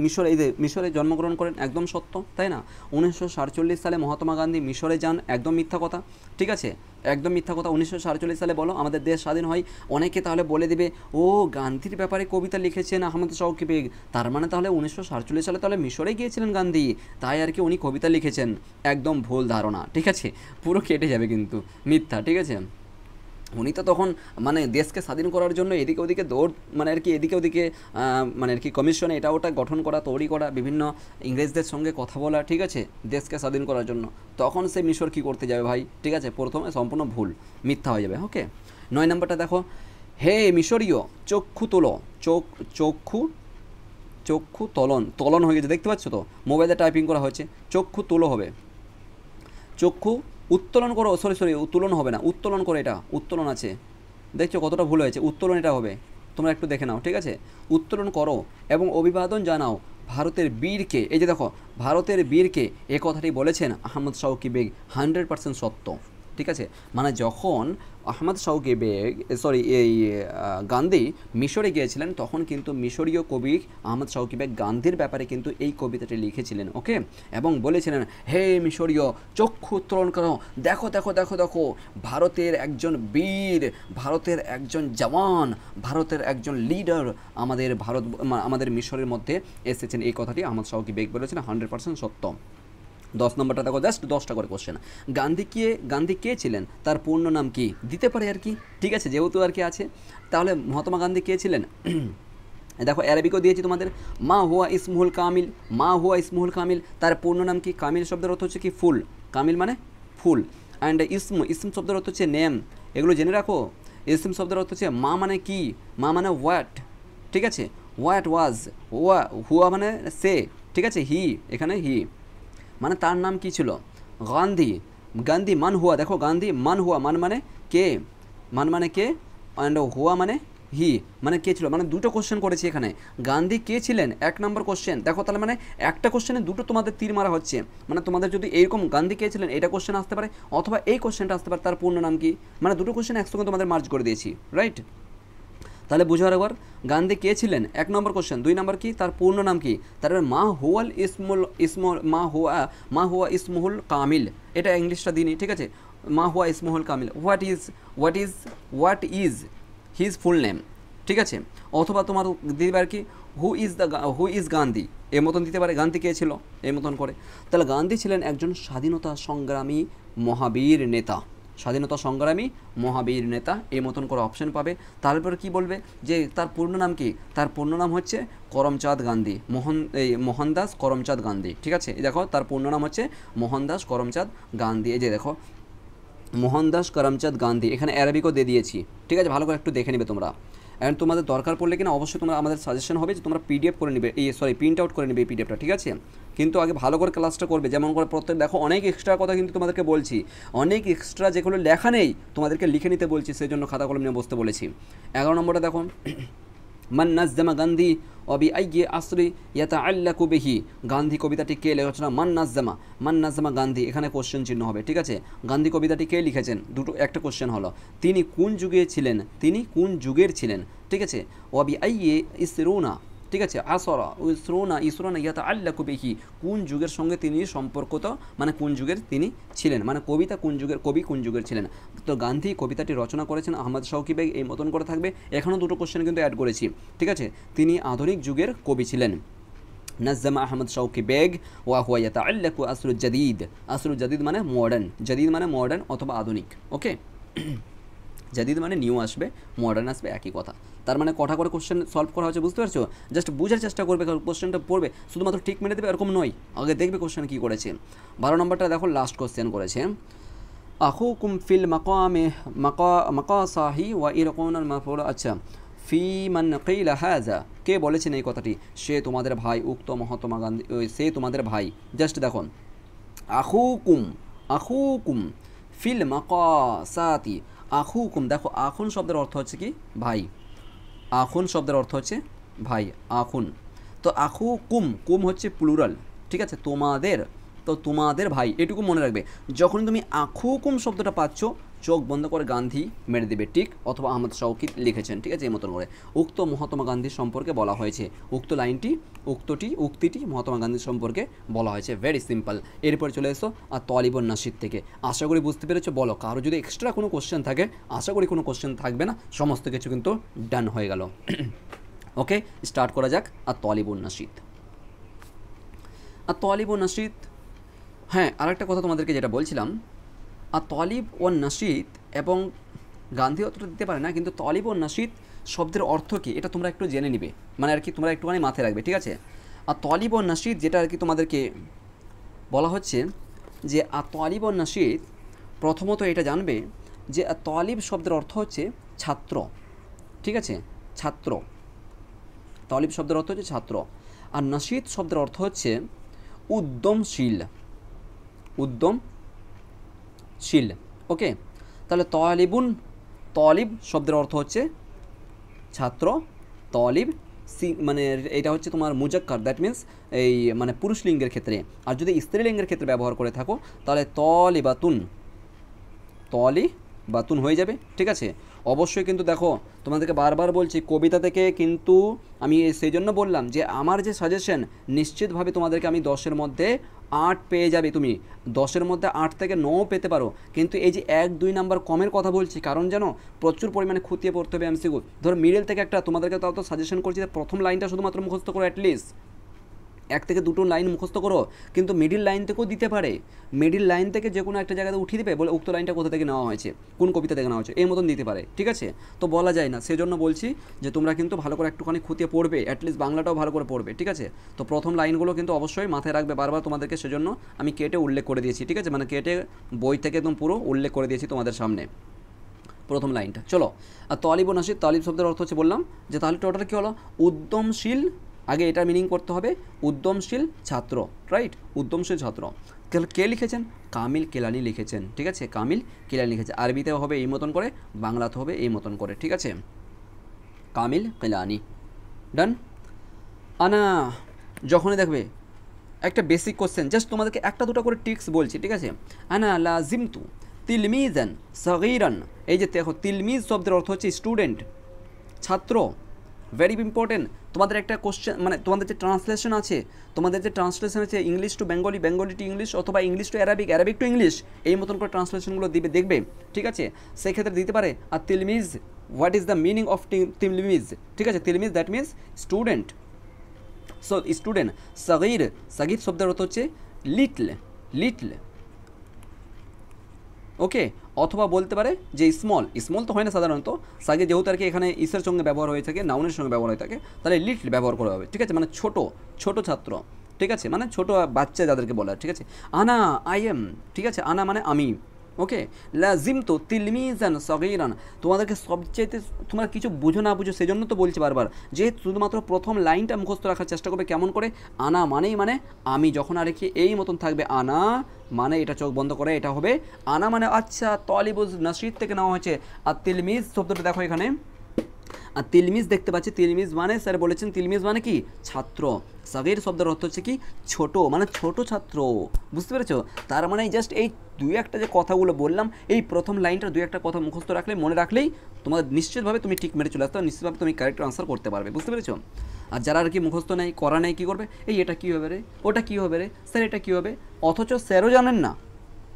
মিশরে জন্মগ্রহণ করেন, একদম সত্য, তাই না? 1947 সালে মহাত্মা গান্ধী মিশরে যান, একদম মিথ্যা কথা। ঠিক আছে, একদম মিথ্যা কথা। 1947 সালে বলো আমাদের দেশ স্বাধীন হয়। অনেকে তাহলে বলে দেবে ও গান্ধীর ব্যাপারে কবিতা লিখেছেন আহমদ শৌকি বেগ, তার মানে তাহলে 1947 সালে তাহলে মিশরে গিয়েছিলেন গান্ধী, তাই আর কি উনি কবিতা লিখেছেন। একদম ভুল ধারণা। ঠিক আছে, পুরো কেটে যাবে কিন্তু, মিথ্যা। ঠিক আছে, উনি তো তখন মানে দেশকে স্বাধীন করার জন্য এদিকে ওদিকে দৌড়, মানে আর কি এদিকে ওদিকে মানে আর কি কমিশনে এটা ওটা গঠন করা, তৈরি করা, বিভিন্ন ইংরেজদের সঙ্গে কথা বলা, ঠিক আছে, দেশকে স্বাধীন করার জন্য। তখন সে মিশর কী করতে যাবে ভাই? ঠিক আছে, প্রথমে সম্পূর্ণ ভুল, মিথ্যা হয়ে যাবে। ওকে, 9 নম্বরটা দেখো, হে মিশরীয় চক্ষু তোলো, চক্ষু তলন হয়ে গেছে, দেখতে পাচ্ছ তো, মোবাইলে টাইপিং করা হয়েছে, চক্ষু তোলো হবে, চক্ষু উত্তোলন করো, সরি উত্তোলন হবে না, উত্তোলন করো, এটা উত্তোলন আছে, দেখছো কতটা ভুল হয়েছে, উত্তোলন এটা হবে, তোমরা একটু দেখে নাও। ঠিক আছে, উত্তোলন করো এবং অভিবাদন জানাও ভারতের বীরকে। এই যে দেখো, ভারতের বীরকে, এ কথাটি বলেছেন আহমদ শৌকি বেগ, 100% সত্য। ঠিক আছে, মানে যখন আহমদ শৌকি বেগ গান্ধী মিশরে গিয়েছিলেন, তখন কিন্তু মিশরীয় কবি আহমদ শৌকি বেগ গান্ধীর ব্যাপারে কিন্তু এই কবিতাটি লিখেছিলেন। ওকে, এবং বলেছিলেন হে মিশরীয় চক্ষু উত্তোলন করো, দেখো দেখো দেখো দেখো, ভারতের একজন বীর, ভারতের একজন জওয়ান, ভারতের একজন লিডার আমাদের মিশরের মধ্যে এসেছেন, এই কথাটি আহমদ শৌকি বেগ বলেছেন, 100% সত্য। 10 নম্বরটা দেখো, জাস্ট 10টা করে কোশ্চেন। গান্ধী কে ছিলেন, তার পূর্ণ নাম কি? দিতে পারে আর কি। ঠিক আছে, যেহেতু আর কি আছে, তাহলে মহাত্মা গান্ধী কে ছিলেন? দেখো অ্যারাবিকও দিয়েছি তোমাদের, মা হুয়া ইসমুহুল কামিল, তার পূর্ণ নাম কি? কামিল শব্দের অর্থ হচ্ছে কি? ফুল, কামিল মানে ফুল। অ্যান্ড ইসম শব্দের অর্থ হচ্ছে নেম, এগুলো জেনে রাখো। ইসম শব্দের অর্থ হচ্ছে মা মানে কি? মা মানে হোয়াট। ঠিক আছে, হোয়াট ওয়াজ, হুয়া মানে সে, ঠিক আছে, হি, এখানে হি মানে তার নাম কি ছিল? গান্ধী মান হুয়া, দেখো গান্ধী মান হুয়া, মানে কে, মানে কে, অ্যান্ড হুয়া মানে হি, মানে কে ছিল, মানে দুটো কোশ্চেন করেছি এখানে। গান্ধী কে ছিলেন 1 নম্বর কোশ্চেন, দেখো তাহলে মানে একটা কোশ্চেনে দুটো তোমাদের তীর মারা হচ্ছে, মানে তোমাদের যদি এইরকম গান্ধী কে ছিলেন এটা কোশ্চেন আসতে পারে, অথবা এই কোশ্চেনটা আসতে পারে তার পূর্ণ নাম কি, মানে দুটো কোশ্চেন একসঙ্গে তোমাদের মার্জ করে দিয়েছি, রাইট? তাহলে বুঝো একবার, গান্ধী কে ছিলেন 1 নম্বর কোশ্চেন, 2 নম্বর কি, তার পূর্ণ নাম কি, তারপরে মা হুয়া ইসমুহুল কামিল, এটা ইংলিশটা দিনই। ঠিক আছে, মা হুয়া ইসমুহুল কামিল, what is his full name. ঠিক আছে, অথবা তোমার দিতে পারে কি, হু ইজ গান্ধী, এর মতন দিতে পারে, গান্ধী কে ছিল এই মতন করে। তাহলে গান্ধী ছিলেন একজন স্বাধীনতা সংগ্রামী মহাবীর নেতা, এই মতন করে অপশন পাবে। তারপরে কি বলবে যে তার পূর্ণ নাম কি? তার পূর্ণ নাম হচ্ছে করমচাঁদ গান্ধী, মোহনদাস করমচাঁদ গান্ধী। ঠিক আছে, দেখো তার পূর্ণ নাম হচ্ছে মোহনদাস করমচাঁদ গান্ধী, এই যে দেখো মোহনদাস করমচাঁদ গান্ধী, এখানে অ্যারাবিকও দিয়ে দিয়েছি। ঠিক আছে, ভালো করে একটু দেখে নেবে তোমরা। অ্যান্ড তোমাদের দরকার পড়লে কিনা অবশ্যই তোমরা, আমাদের সাজেশন হবে যে তোমরা পিডিএফ করে নেবে, প্রিন্ট আউট করে নেবে এই পিডিএফটা। ঠিক আছে, কিন্তু আগে ভালো করে ক্লাসটা করবে, যেমন করে প্রত্যেক, দেখো অনেক এক্সট্রা কথা কিন্তু তোমাদেরকে বলছি, অনেক এক্সট্রা যেগুলো লেখা নেই তোমাদেরকে লিখে নিতে বলছি, সেই জন্য খাতা কলম নিয়ে বসতে বলেছি। 11 নম্বরটা দেখো, মান নাজ্জামা গান্ধী অবি আইয়ে আসরি ইয়াতাআল্লাকু বিহি, গান্ধী কবিতাটি কে লিখেছেন? মান নাজ্জামা গান্ধী, এখানে কোশ্চেন চিহ্ন হবে। ঠিক আছে, গান্ধী কবিতাটি কে লিখেছেন? একটা কোশ্চেন হলো, তিনি কোন যুগের ছিলেন? ঠিক আছে, অবি আইয়ে ইসরুনা, ঠিক আছে, ইসরুনা ইয়াতাআল্লাকু বিহি, কোন যুগের সঙ্গে তিনি সম্পর্কিত, মানে কোন যুগের তিনি ছিলেন, মানে কবিতা কোন যুগের, কবি কোন যুগের ছিলেন। তো গান্ধী কবিতাটি রচনা করেছেন আহমদ শৌকি বেগ, এই মতন করে থাকবে। এখনও দুটো কোশ্চেন কিন্তু অ্যাড করেছি। ঠিক আছে, তিনি আধুনিক যুগের কবি ছিলেন। নাজ্জামা আহমদ শৌকি বেগ ওয়া হুয়া ইয়াতাআল্লাকু আসরুল জাদিদ মানে মডার্ন, অথবা আধুনিক। ওকে, জাদিদ মানে নিউ আসবে, মডার্ন আসবে, একই কথা। তার মানে কটা করে কোশ্চেন সলভ করা হচ্ছে বুঝতে পারছো? জাস্ট বোঝার চেষ্টা করবে, কোশ্চেনটা পড়বে, শুধুমাত্র ঠিক মেরে দেবে এরকম নয়, আগে দেখবে কোশ্চেন কী করেছে। 12 নম্বরটা দেখো, লাস্ট কোশ্চেন করেছে, আখুকুম ফিল মাকামে মাকাসাহি ওয়া ইরকুনাল মাফউল। আচ্ছা, ফি মান কিলা হাযা, কে বলেছেন এই কথাটি? সে তোমাদের ভাই, উক্ত মহাত্মা গান্ধী, সে তোমাদের ভাই। জাস্ট দেখো, আখুকুম, আখুকুম ফিল মাকাসাতি, আখুকুম, দেখো আখুন শব্দের অর্থ হচ্ছে কি? ভাই। আখুন শব্দের অর্থ হচ্ছে ভাই, আখুন। তো আখুকুম, কুম হচ্ছে প্লুরাল, ঠিক আছে, তোমাদের, তো তোমাদের ভাই, এটুকু মনে রাখবে। যখন তুমি আখুকুম শব্দটা পাচ্ছ, চোখ বন্ধ করে গান্ধী মেরে দেবে, টিক, অথবা আহমদ শৌকিত লিখেছেন, ঠিক আছে, এই মতন করে উক্ত মহাত্মা গান্ধীর সম্পর্কে বলা হয়েছে। উক্ত লাইনটি, উক্তিটি মহাত্মা গান্ধীর সম্পর্কে বলা হয়েছে। Very simple. এরপর চলে এসো আর তলিবন নাসিদ থেকে। আশা করি বুঝতে পেরেছো। বলো, কারো যদি এক্সট্রা কোনো কোশ্চেন থাকে, আশা করি কোনো কোশ্চেন থাকবে না, সমস্ত কিছু কিন্তু ডান হয়ে গেল। ওকে, স্টার্ট করা যাক। আর তলিবন নাসিদ, আর তলিবন নাসিদ, হ্যাঁ, আরেকটা কথা তোমাদেরকে যেটা বলছিলাম, আর তলিব ও নাসিদ, এবং গান্ধী অতটা দিতে পারে না, কিন্তু তলিব ও নাসিদ শব্দের অর্থ কী এটা তোমরা একটু জেনে নিবে, মানে আর কি তোমরা একটুখানি মাথায় রাখবে, ঠিক আছে। আর তলিব ও নাসিদ যেটা আর কি তোমাদেরকে বলা হচ্ছে, যে আর তলিব ও নাসিদ, প্রথমত এটা জানবে যে তলিব শব্দের অর্থ হচ্ছে ছাত্র, ঠিক আছে, ছাত্র। তলিব শব্দের অর্থ হচ্ছে ছাত্র। আর নাসিদ শব্দের অর্থ হচ্ছে উদ্যমশীল, উদ্যমশীল। ওকে, তাহলে তলিব শব্দের অর্থ হচ্ছে ছাত্র, তলিব মানে এটা হচ্ছে তোমার মুজাক্কার, দ্যাট মিন্স এই মানে পুরুষ লিঙ্গের ক্ষেত্রে। আর যদি স্ত্রীলিঙ্গের ক্ষেত্রে ব্যবহার করে থাকো, তাহলে তলিবাতুন হয়ে যাবে, ঠিক আছে। অবশ্যই কিন্তু দেখো, তোমাদেরকে বারবার বলছি, কবিতা থেকে কিন্তু আমি সেই জন্য বললাম যে আমার যে সাজেশন, নিশ্চিতভাবে তোমাদেরকে আমি 10-এর মধ্যে 8 পেয়ে যাবে, তুমি 10-এর মধ্যে 8 থেকে 9 পেতে পারো। কিন্তু এই যে 1-2 নাম্বার কমের কথা বলছি, কারণ জানো প্রচুর পরিমাণে খুঁটিয়ে পড়তে হবে এমসিকিউ। ধরো মিডল থেকে একটা, তোমাদেরকে তাও তো সাজেশন করছি যে প্রথম লাইনটা শুধুমাত্র মুখস্থ করো, অ্যাটলিস্ট 1 থেকে 2টো লাইন মুখস্থ করো, কিন্তু মিডিল লাইন থেকেও দিতে পারে। মিডিল লাইন থেকে যে কোনো একটা জায়গাতে উঠিয়ে দেবে, বলে উক্ত লাইনটা কোথা থেকে নেওয়া হয়েছে, কোন কবিতা থেকে নেওয়া হয়েছে, এই মতন দিতে পারে, ঠিক আছে। তো বলা যায় না, সেজন্য বলছি যে তোমরা কিন্তু ভালো করে একটুখানি খুঁটিয়ে পড়বে, অ্যাটলিস্ট বাংলাটাও ভালো করে পড়বে, ঠিক আছে। তো প্রথম লাইনগুলো কিন্তু অবশ্যই মাথায় রাখবে বারবার, তোমাদেরকে সেজন্য আমি কেটে উল্লেখ করে দিয়েছি, ঠিক আছে, মানে কেটে বই থেকে একদম পুরো উল্লেখ করে দিয়েছি তোমাদের সামনে প্রথম লাইনটা। চলো, আর তলিব ও নাসিদ, তলিব শব্দের অর্থ হচ্ছে বললাম যে, তাহলে টোটাল কী হলো? উদ্যমশীল, আগে এটা মিনিং করতে হবে, উদ্যমশীল ছাত্র, রাইট, উদ্যমশীল ছাত্র। কে লিখেছেন? কামিল কেলানি লিখেছেন, ঠিক আছে, কামিল কেলানি লিখেছে। আরবিতে হবে এই মতন করে, বাংলাতে হবে এই মতন করে, ঠিক আছে, কামিল কেলানি। ডান। আনা, যখনই দেখবে একটা বেসিক কোশ্চেন, জাস্ট তোমাদেরকে 1-2টা করে ট্রিক্স বলছি, ঠিক আছে। আনা লাজিমতু তিলমিজান সগীরান, এই যে দেখো, তিলমিজ শব্দের অর্থ হচ্ছে স্টুডেন্ট, ছাত্র। Very important. তোমাদের একটা কোশ্চেন, মানে তোমাদের যে ট্রান্সলেশন আছে, English to Bengali, Bengali to English, অথবা English to Arabic, Arabic to English, এই মতন করে ট্রান্সলেশনগুলো দিবে, দেখবে, ঠিক আছে, সেই ক্ষেত্রে দিতে পারে। আর তিলমিজ, what is the meaning of তিলমিজ, ঠিক আছে, তিলমিজ that means student. So student. সগীর, সগীর শব্দের অর্থ হচ্ছে লিটল, লিটল, ওকে, অথবা বলতে পারে যে স্মল, স্মল তো হয় না সাধারণত, সাগে যেহেতু আর কি এখানে ইসের সঙ্গে ব্যবহার হয়ে থাকে, নাউনের সঙ্গে ব্যবহার হয়ে থাকে, তাহলে লিটল ব্যবহার করা হবে, ঠিক আছে, মানে ছোট, ছোট ছাত্র, ঠিক আছে, মানে ছোট বাচ্চা যাদেরকে বলা, ঠিক আছে। আনা, আই এম, ঠিক আছে, আনা মানে আমি, ওকে। লাজিমতু তিলমিজান সগীরান, তোমাদেরকে সবচেয়ে, তোমরা কিছু বুঝো না বুঝো সেজন্য তো বলছি বারবার, যে শুধুমাত্র প্রথম লাইনটা মুখস্থ রাখার চেষ্টা করবে। কেমন করে? আনা মানেই মানে আমি, যখন আর কি এই মতন থাকবে, আনা মানে এটা চোখ বন্ধ করে এটা হবে আনা মানে, আচ্ছা, তলিবুজ নাসিদ থেকে নেওয়া হয়েছে। আর তিলমিজ শব্দটা দেখো এখানে, আর তিলমিজ দেখতে পাচ্ছি, তিলমিজ মানে স্যার বলেছেন তিলমিজ মানে কি? ছাত্র। সগীর শব্দের অর্থ হচ্ছে কি? ছোট, মানে ছোট ছাত্র, বুঝতে পেরেছো? তার মানে জাস্ট এই 2-1টা যে কথাগুলো বললাম, এই প্রথম লাইনটা 2-1টা কথা মুখস্থ রাখলে, মনে রাখলেই তোমার নিশ্চিতভাবে তুমি ঠিক মেরে চলে আসতে হবে, নিশ্চিতভাবে তুমি কারেক্ট আনসার করতে পারবে, বুঝতে পেরেছো? আর যারা আর কি মুখস্থ নেই, করা নেই, কী করবে? এই এটা কী হবে রে, ওটা কী হবে রে, স্যার এটা কী হবে, অথচ স্যারও জানেন না,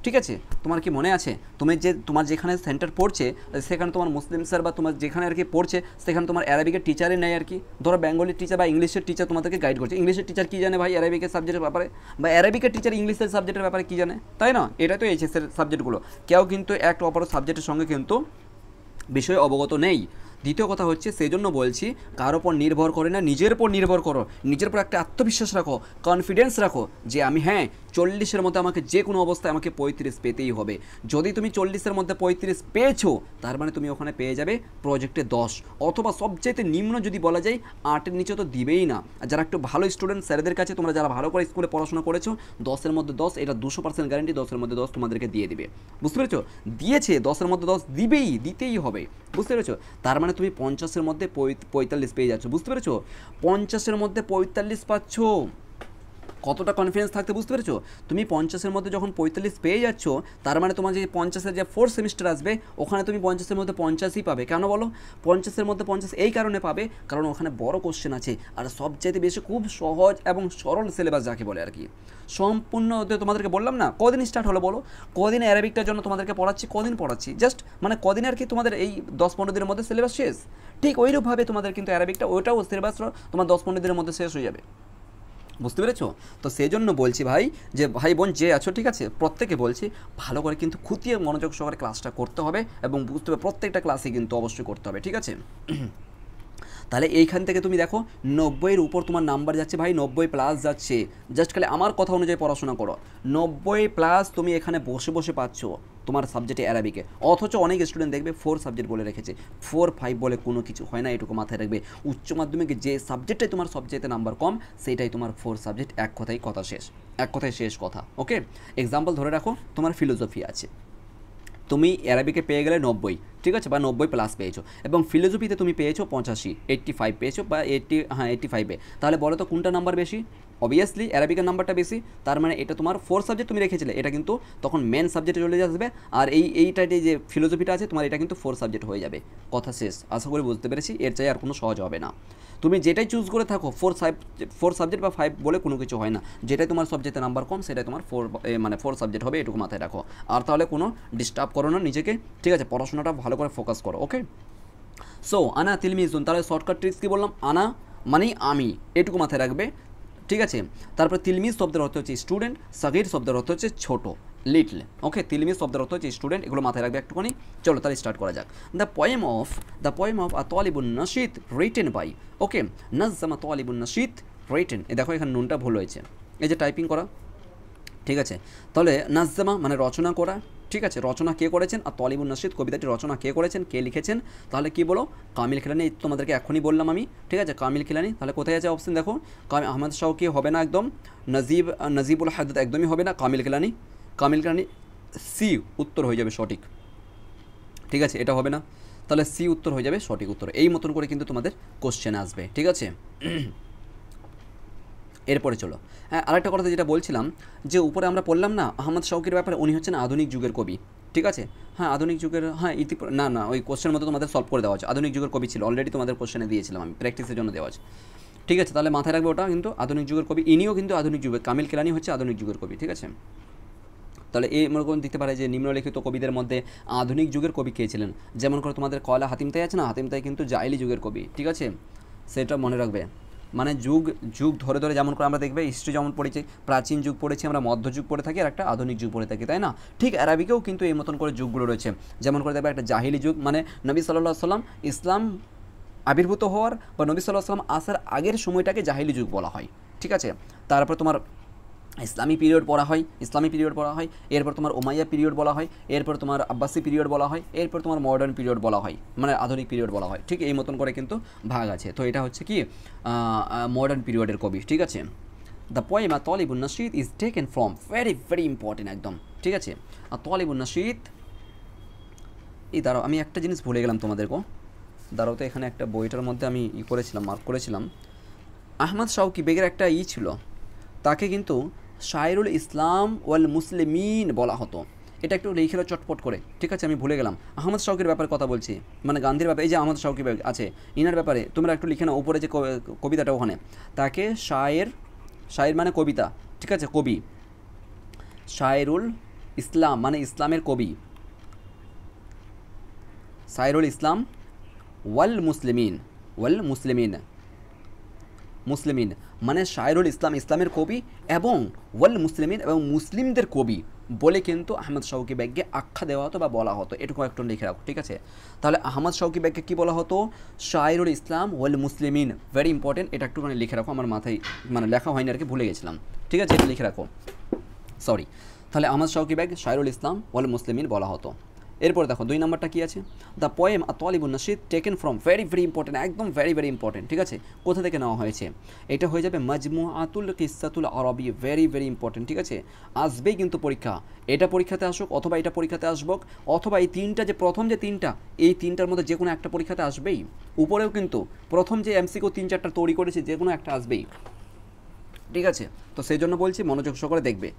ঠিক আছে। তোমার কি মনে আছে, তোমার যেখানে সেন্টার পড়ছে সেখানে তোমার মুসলিম স্যার বা তোমার যেখানে আর কি পড়ছে সেখানে তোমার অ্যারাবিকের টিচারই নেই আর কি, ধরো বেঙ্গলির টিচার বা ইংলিশের টিচার তোমাদেরকে গাইড করছে। ইংলিশের টিচার কী জানে ভাই অ্যারাবিকের সাবজেক্টের ব্যাপারে, বা অ্যারাবিকের টিচার ইংলিশের সাবজেক্টের ব্যাপারে কী জানে, তাই না? এটা তো এইচএসের সাবজেক্টগুলো, কেউ কিন্তু একটা অপর সাবজেক্টের সঙ্গে কিন্তু বিষয়ে অবগত নেই। দ্বিতীয় কথা হচ্ছে, সেই জন্য বলছি কার ওপর নির্ভর করে না, নিজের উপর নির্ভর করো, নিজের উপর একটা আত্মবিশ্বাস রাখো, কনফিডেন্স রাখো যে আমি হ্যাঁ 40-এর মধ্যে আমাকে যে কোনো অবস্থায় আমাকে 35 পেতেই হবে। যদি তুমি 40-এর মধ্যে 35 পেয়েছো, তার মানে তুমি ওখানে পেয়ে যাবে প্রজেক্টে 10, অথবা সবচেয়ে নিম্ন যদি বলা যায় 8-এর নিচে তো দিবেই না। আর যারা একটু ভালো স্টুডেন্ট স্যারদের কাছে, তোমরা যারা ভালো করে স্কুলে পড়াশোনা করেছো, 10-এর মধ্যে 10 এটা 200% গ্যারান্টি, 10-এর মধ্যে 10 তোমাদেরকে দিয়ে দিবে। বুঝতে পেরেছো? দিয়েছে, 10-এর মধ্যে 10 দিতেই হবে। বুঝতে পেরেছো? তার মানে তুমি 50-এর মধ্যে 45 পেয়ে যাচ্ছ। বুঝতে পেরেছো? 50-এর মধ্যে 45 পাচ্ছ, কতটা কনফিডেন্স থাকতে, বুঝতে পেরেছো? তুমি 50-এর মধ্যে যখন 45 পেয়ে যাচ্ছ, তার মানে তোমার যে 50-এর যে 4th সেমিস্টার আসবে, ওখানে তুমি 50-এর মধ্যে 50ই পাবে। কেন বলো? 50-এর মধ্যে 50 এই কারণে পাবে, কারণ ওখানে বড় কোশ্চেন আছে, আর সবচেয়ে বেশি খুব সহজ এবং সরল সিলেবাস যাকে বলে আর কি। সম্পূর্ণ তোমাদেরকে বললাম না, কদিন স্টার্ট হলো বলো? কদিন অ্যারাবিকটার জন্য তোমাদেরকে পড়াচ্ছি, কদিন পড়াচ্ছি, জাস্ট মানে কদিন আর কি, তোমাদের এই 10-15 দিনের মধ্যে সিলেবাস শেষ। ঠিক ওইরূপভাবে তোমাদের কিন্তু অ্যারাবিকটা, ওইটাও সিলেবাস তোমার 10-15 দিনের মধ্যে শেষ হয়ে যাবে। বুঝতে পেরেছো? তো সেই জন্য বলছি ভাই, যে ভাই বোন যে আছো, ঠিক আছে, প্রত্যেকে বলছি ভালো করে কিন্তু খুঁটিয়ে মনোযোগ সহকারে ক্লাসটা করতে হবে, এবং বুঝতে হবে প্রত্যেকটা ক্লাসে কিন্তু অবশ্যই করতে হবে, ঠিক আছে? তাহলে এইখান থেকে তুমি দেখো 90-এর উপর তোমার নাম্বার যাচ্ছে ভাই, 90+ যাচ্ছে। জাস্ট খালি আমার কথা অনুযায়ী পড়াশোনা করো, 90+ তুমি এখানে বসে বসে পাচ্ছ তোমার সাবজেক্টে অ্যারাবিকে। অথচ অনেক স্টুডেন্ট দেখবে 4 সাবজেক্ট বলে রেখেছে, 4-5 বলে কোনো কিছু হয় না, এটুকু মাথায় রাখবে। উচ্চ মাধ্যমিকে যে সাবজেক্টটাই তোমার সবচেয়ে নাম্বার কম, সেইটাই তোমার 4 সাবজেক্ট। এক কথায় শেষ কথা। ওকে, এক্সাম্পল ধরে রাখো, তোমার ফিলোসফি আছে, তুমি অ্যারাবিকে পেয়ে গেলে 90, ঠিক আছে, বা 90+ পেয়েছো, এবং ফিলোসফিতে তুমি পেয়েছো 85, 85 পেয়েছো, বা 85-এ। তাহলে বলো তো কোনটা নাম্বার বেশি? অবভিয়াসলি অ্যারাবিকের নাম্বারটা বেশি। তার মানে এটা তোমার 4 সাবজেক্ট তুমি রেখেছিলে, এটা কিন্তু তখন মেন সাবজেক্টে চলে আসবে, আর এইটাতে যে ফিলোসফিটা আছে তোমার, এটা কিন্তু 4 সাবজেক্ট হয়ে যাবে। কথা শেষ। আশা করি বুঝতে পেরেছি, এর চাই আর কোনো সহজ হবে না। তুমি যেটাই চুজ করে থাকো, 4 সাবজেক্ট বা 5 বলে কোনো কিছু হয় না, যেটাই তোমার সাবজেক্টে নাম্বার কম সেটাই তোমার 4 সাবজেক্ট হবে, এটুকু মাথায় রাখো। আর তাহলে কোনো ডিস্টার্ব করো না নিজেকে, ঠিক আছে? পড়াশোনাটা ভালো করে ফোকাস করো। ওকে, সো আনা তিলমিজুন, তাহলে শর্টকাট ট্রিক্স কী বললাম? আনা মানেই আমি, এটুকু মাথায় রাখবে, ঠিক আছে? তারপর তিলমিজ শব্দের অর্থ হচ্ছে স্টুডেন্ট, সাগির শব্দের অর্থ হচ্ছে ছোট, লিটল। ওকে, তিলমিজ শব্দের অর্থ হচ্ছে স্টুডেন্ট, এগুলো মাথায় রাখবে একটুখানি। চলো তাহলে স্টার্ট করা যাক। দ্য পোয়েম অফ আ তালিবুন নাশিদ রিটেন বাই, ওকে, নাজ্জামা তালিবুন নাশিদ রিটেন। দেখো এখানে নুনটা ভুল হয়েছে, এই যে টাইপিং করা, ঠিক আছে? তাহলে নাজ্জামা মানে রচনা করা, ঠিক আছে? রচনা কে করেছেন? আর তালিবুন নাশিদ কবিতাটি রচনা কে করেছেন, কে লিখেছেন? তাহলে কি বলো? কামিল খিলানি। তোমাদেরকে এখনই বললাম আমি, ঠিক আছে? কামিল খিলানি। তাহলে কোথায় আছে অপশন? দেখো, আহমদ শাওকি হবে না একদম, নজিবুল হাদাত একদমই হবে না, কামিল খিলানি। সি উত্তর হয়ে যাবে সঠিক, ঠিক আছে? এটা হবে না, তাহলে সি উত্তর হয়ে যাবে সঠিক উত্তর। এই মতন করে কিন্তু তোমাদের কোশ্চেন আসবে, ঠিক আছে? এরপরে চলো, হ্যাঁ, আরেকটা কথা যেটা বলছিলাম, যে উপরে আমরা পড়লাম না আহমদ শাওকির ব্যাপারে, উনি হচ্ছেন আধুনিক যুগের কবি, ঠিক আছে? হ্যাঁ, আধুনিক যুগের, হ্যাঁ, না ওই কোশ্চেনের মধ্যে তোমাদের সলভ করে দেওয়া আছে, আধুনিক যুগের কবি ছিল, অলরেডি তোমাদের কোশ্চেনে দিয়েছিলাম আমি, প্র্যাকটিসের জন্য দেওয়া আছে, ঠিক আছে? তাহলে মাথায় রাখবে ওটা, কিন্তু আধুনিক যুগের কবি ইনিও কিন্তু আধুনিক যুগের, কামিল কেলানি হচ্ছে আধুনিক যুগের কবি, ঠিক আছে? তাহলে এই মনে করুন দিতে পারে যে নিম্নলিখিত কবিদের মধ্যে আধুনিক যুগের কবি কে ছিলেন? যেমন করে তোমাদের কয়লা হাতিম তাই আছে না, হাতিম তাই কিন্তু জাইলি যুগের কবি, ঠিক আছে? সেটা মনে রাখবে। মানে যুগ ধরে ধরে, যেমন করে আমরা দেখবে হিস্ট্রি যেমন পড়েছি, প্রাচীন যুগ পড়েছি আমরা, মধ্যযুগ পড়ে থাকি, আর একটা আধুনিক যুগ পড়ে থাকি, তাই না? ঠিক অ্যারাবিকেও কিন্তু এই মতন করে যুগগুলো রয়েছে। যেমন করে দেখবে একটা জাহিলি যুগ, মানে নবী সাল্লাল্লাহু আলাইহি সাল্লাম ইসলাম আবির্ভূত হওয়ার বা নবী সাল্লাল্লাহু আলাইহি সাল্লাম আসার আগের সময়টাকে জাহিলি যুগ বলা হয়, ঠিক আছে? তারপর তোমার ইসলামী পিরিয়ড পড়া হয়, এরপর তোমার উমাইয়া পিরিয়ড বলা হয়, এরপর তোমার আব্বাসি পিরিয়ড বলা হয়, এরপর তোমার মডার্ন পিরিয়ড বলা হয়, মানে আধুনিক পিরিয়ড বলা হয়, ঠিক এই মতন করে কিন্তু ভাগ আছে। তো এটা হচ্ছে কি মডার্ন পিরিয়ডের কবি, ঠিক আছে? দ্য পোয়েম আ তালিবুন নাশিদ is taken from, very very important একদম, ঠিক আছে? আ তালিবুন নাশিদ, এই দাঁড়াও আমি একটা জিনিস ভুলে গেলাম তোমাদেরকে, দাঁড়াও তো, এখানে একটা বইটার মধ্যে আমি মার্ক করেছিলাম, আহমদ শাওকি বেগের একটা ছিল, তাকে কিন্তু শায়রুল ইসলাম ওয়াল মুসলিমিন বলা হতো। এটা একটু লিখে চটপট করে, ঠিক আছে? আমি ভুলে গেলাম, আহমদ শাওকির ব্যাপারে কথা বলছি, মানে গান্ধীর ব্যাপারে। এই যে আহমদ শাওকি আছে, ইনার ব্যাপারে তোমরা একটু লিখে নাও, উপরে যে কবিতাটা ওখানে, তাকে শায়ের মানে কবিতা, ঠিক আছে? কবি, শায়রুল ইসলাম মানে ইসলামের কবি, শায়রুল ইসলাম ওয়াল মুসলিমিন মানে শায়রুল ইসলাম ইসলামের কবি, এবং ওয়াল মুসলিমিন এবং মুসলিমদের কবি, বলে কিন্তু আহমদ শৌকি বেগকে আখ্যা দেওয়া হতো বা বলা হতো, এটুকু একটু লিখে রাখো, ঠিক আছে। তাহলে আহমদ শৌকি বেগকে কী বলা হতো? শায়রুল ইসলাম ওয়াল মুসলিমিন, ভেরি ইম্পর্টেন্ট, এটা একটুখানি লিখে রাখো, আমার মাথায় মানে লেখা হয়নি আর কি, ভুলে গেছিলাম, ঠিক আছে, এটা লিখে রাখো, সরি। তাহলে আহমদ শৌকি বেগ শায়রুল ইসলাম ওয়াল মুসলিমিন বলা হতো। এরপর দেখো 2 নম্বরটা কী আছে? দ্য পোয়েম আত-তালিবুন নাশিদ taken from, very very important, একদম ভেরি ভেরি ইম্পর্টেন্ট, ঠিক আছে। কোথা থেকে নেওয়া হয়েছে? এটা হয়ে যাবে মাজমুআতুল কিসাতুল আরবি, ভেরি ভেরি ইম্পর্টেন্ট, ঠিক আছে। আসবেই কিন্তু পরীক্ষা, এটা পরীক্ষাতে আসুক অথবা এটা পরীক্ষাতে আসবক, অথবা এই তিনটা যে প্রথম যে তিনটা, এই তিনটার মধ্যে যে কোনো একটা পরীক্ষাতে আসবেই। উপরেও কিন্তু প্রথম যে এমসিকিউ 3-4টা তৈরি করেছে, যে কোনো একটা আসবেই, ঠিক আছে। তো সেই জন্য বলছি মনোযোগ সহকারে দেখবে,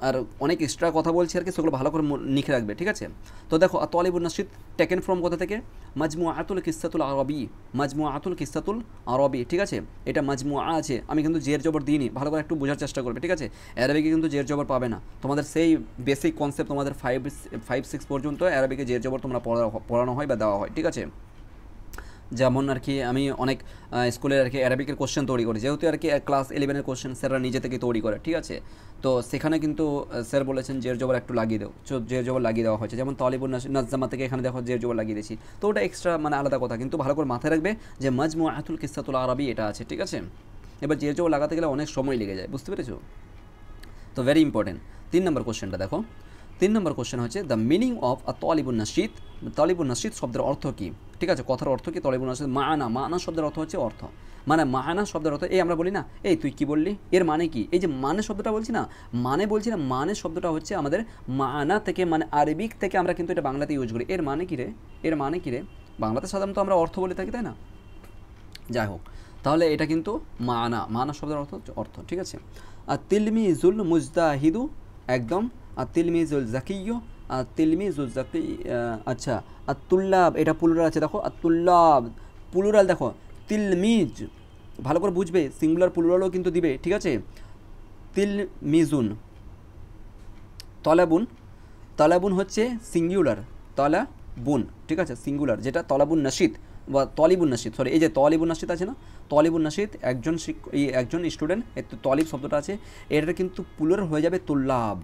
আর অনেক এক্সট্রা কথা বলছি আর কি, সেগুলো ভালো করে লিখে রাখবে, ঠিক আছে। তো দেখো তালিবুন নাশিদ টেকেন ফ্রম কোথা থেকে? মাজমুআতুল কিসাতুল আরবি, মাজমুআতুল কিসাতুল আরবি, ঠিক আছে। এটা মাজমুআ আছে, আমি কিন্তু জের জবর দিইনি, ভালো করে একটু বোঝার চেষ্টা করবে, ঠিক আছে। অ্যারাবিকে কিন্তু জের জবর পাবে না, তোমাদের সেই বেসিক কনসেপ্ট তোমাদের 5-6 পর্যন্ত অ্যারাবিকে জের জবর তোমরা পড়ানো হয় বা দেওয়া হয়, ঠিক আছে। যেমন আর কি আমি অনেক স্কুলের আর কি অ্যারাবিকের কোশ্চেন তৈরি করি, যেহেতু আর কি ক্লাস 11-এর কোশ্চেন স্যাররা নিজে থেকে তৈরি করে, ঠিক আছে। তো সেখানে কিন্তু স্যার বলেছেন জের জবর একটু লাগিয়ে দাও, জের জবর লাগিয়ে দেওয়া হয়েছে, যেমন তালিবুন নাজ্জামা থেকে এখানে দেখো জের জবর লাগিয়ে দিয়েছি, তো ওটা এক্সট্রা মানে আলাদা কথা, কিন্তু ভালো করে মাথায় রাখবে যে মাজমুআতুল কিসাতুল আরবি এটা আছে, ঠিক আছে। এবার জের জবর লাগাতে গেলে অনেক সময় লেগে যায়, বুঝতে পেরেছো? তো ভেরি ইম্পর্টেন্ট। 3 নম্বর কোশ্চেনটা দেখো, 3 নম্বর কোশ্চেন হচ্ছে দ্য মিনিং অফ আ তালিবুন নাশিদ, তালিবুন নাশিদ শব্দের অর্থ কী, ঠিক আছে। কথার অর্থ কি? তালিবুন নাশিদ মানা, মানা শব্দের অর্থ হচ্ছে অর্থ, মানে মানা শব্দের অর্থ, এই আমরা বলি না এই তুই কি বললি, এর মানে কি? এই যে মানে শব্দটা বলছি না, মানে শব্দটা হচ্ছে আমাদের মানা থেকে, মানে আরবিক থেকে আমরা কিন্তু এটা বাংলাতে ইউজ করি, এর মানে কি রে, এর মানে কি রে, বাংলাতে সাধারণত আমরা অর্থ বলে থাকি, তাই না? যাই হোক, তাহলে এটা কিন্তু মানা, মানা শব্দের অর্থ অর্থ, ঠিক আছে। আর তিলমিজুল মুজদাহিদু, একদম। আর তিলমিজুল জাকিয়, আর তিলমিজুল জাকি, আচ্ছা। আর তুল্লাব, এটা প্লুরাল আছে দেখো, আর তুল্লাব প্লুরাল দেখো, তিলমিজ ভালো করে বুঝবে, সিঙ্গুলার প্লুরালও কিন্তু দিবে, ঠিক আছে। তিলমিজুন, তলাবুন, তলাবুন হচ্ছে সিঙ্গুলার, তলাবুন, ঠিক আছে, সিঙ্গুলার, যেটা তলাবুন নাশিদ বা তলিবুন নাশিদ, সরি, এই যে তলিবুন নাশিদ আছে না, তলিবুন নাশিদ একজন স্টুডেন্ট, তলিব শব্দটা আছে, এটা কিন্তু প্লুরাল হয়ে যাবে তুল্লাব,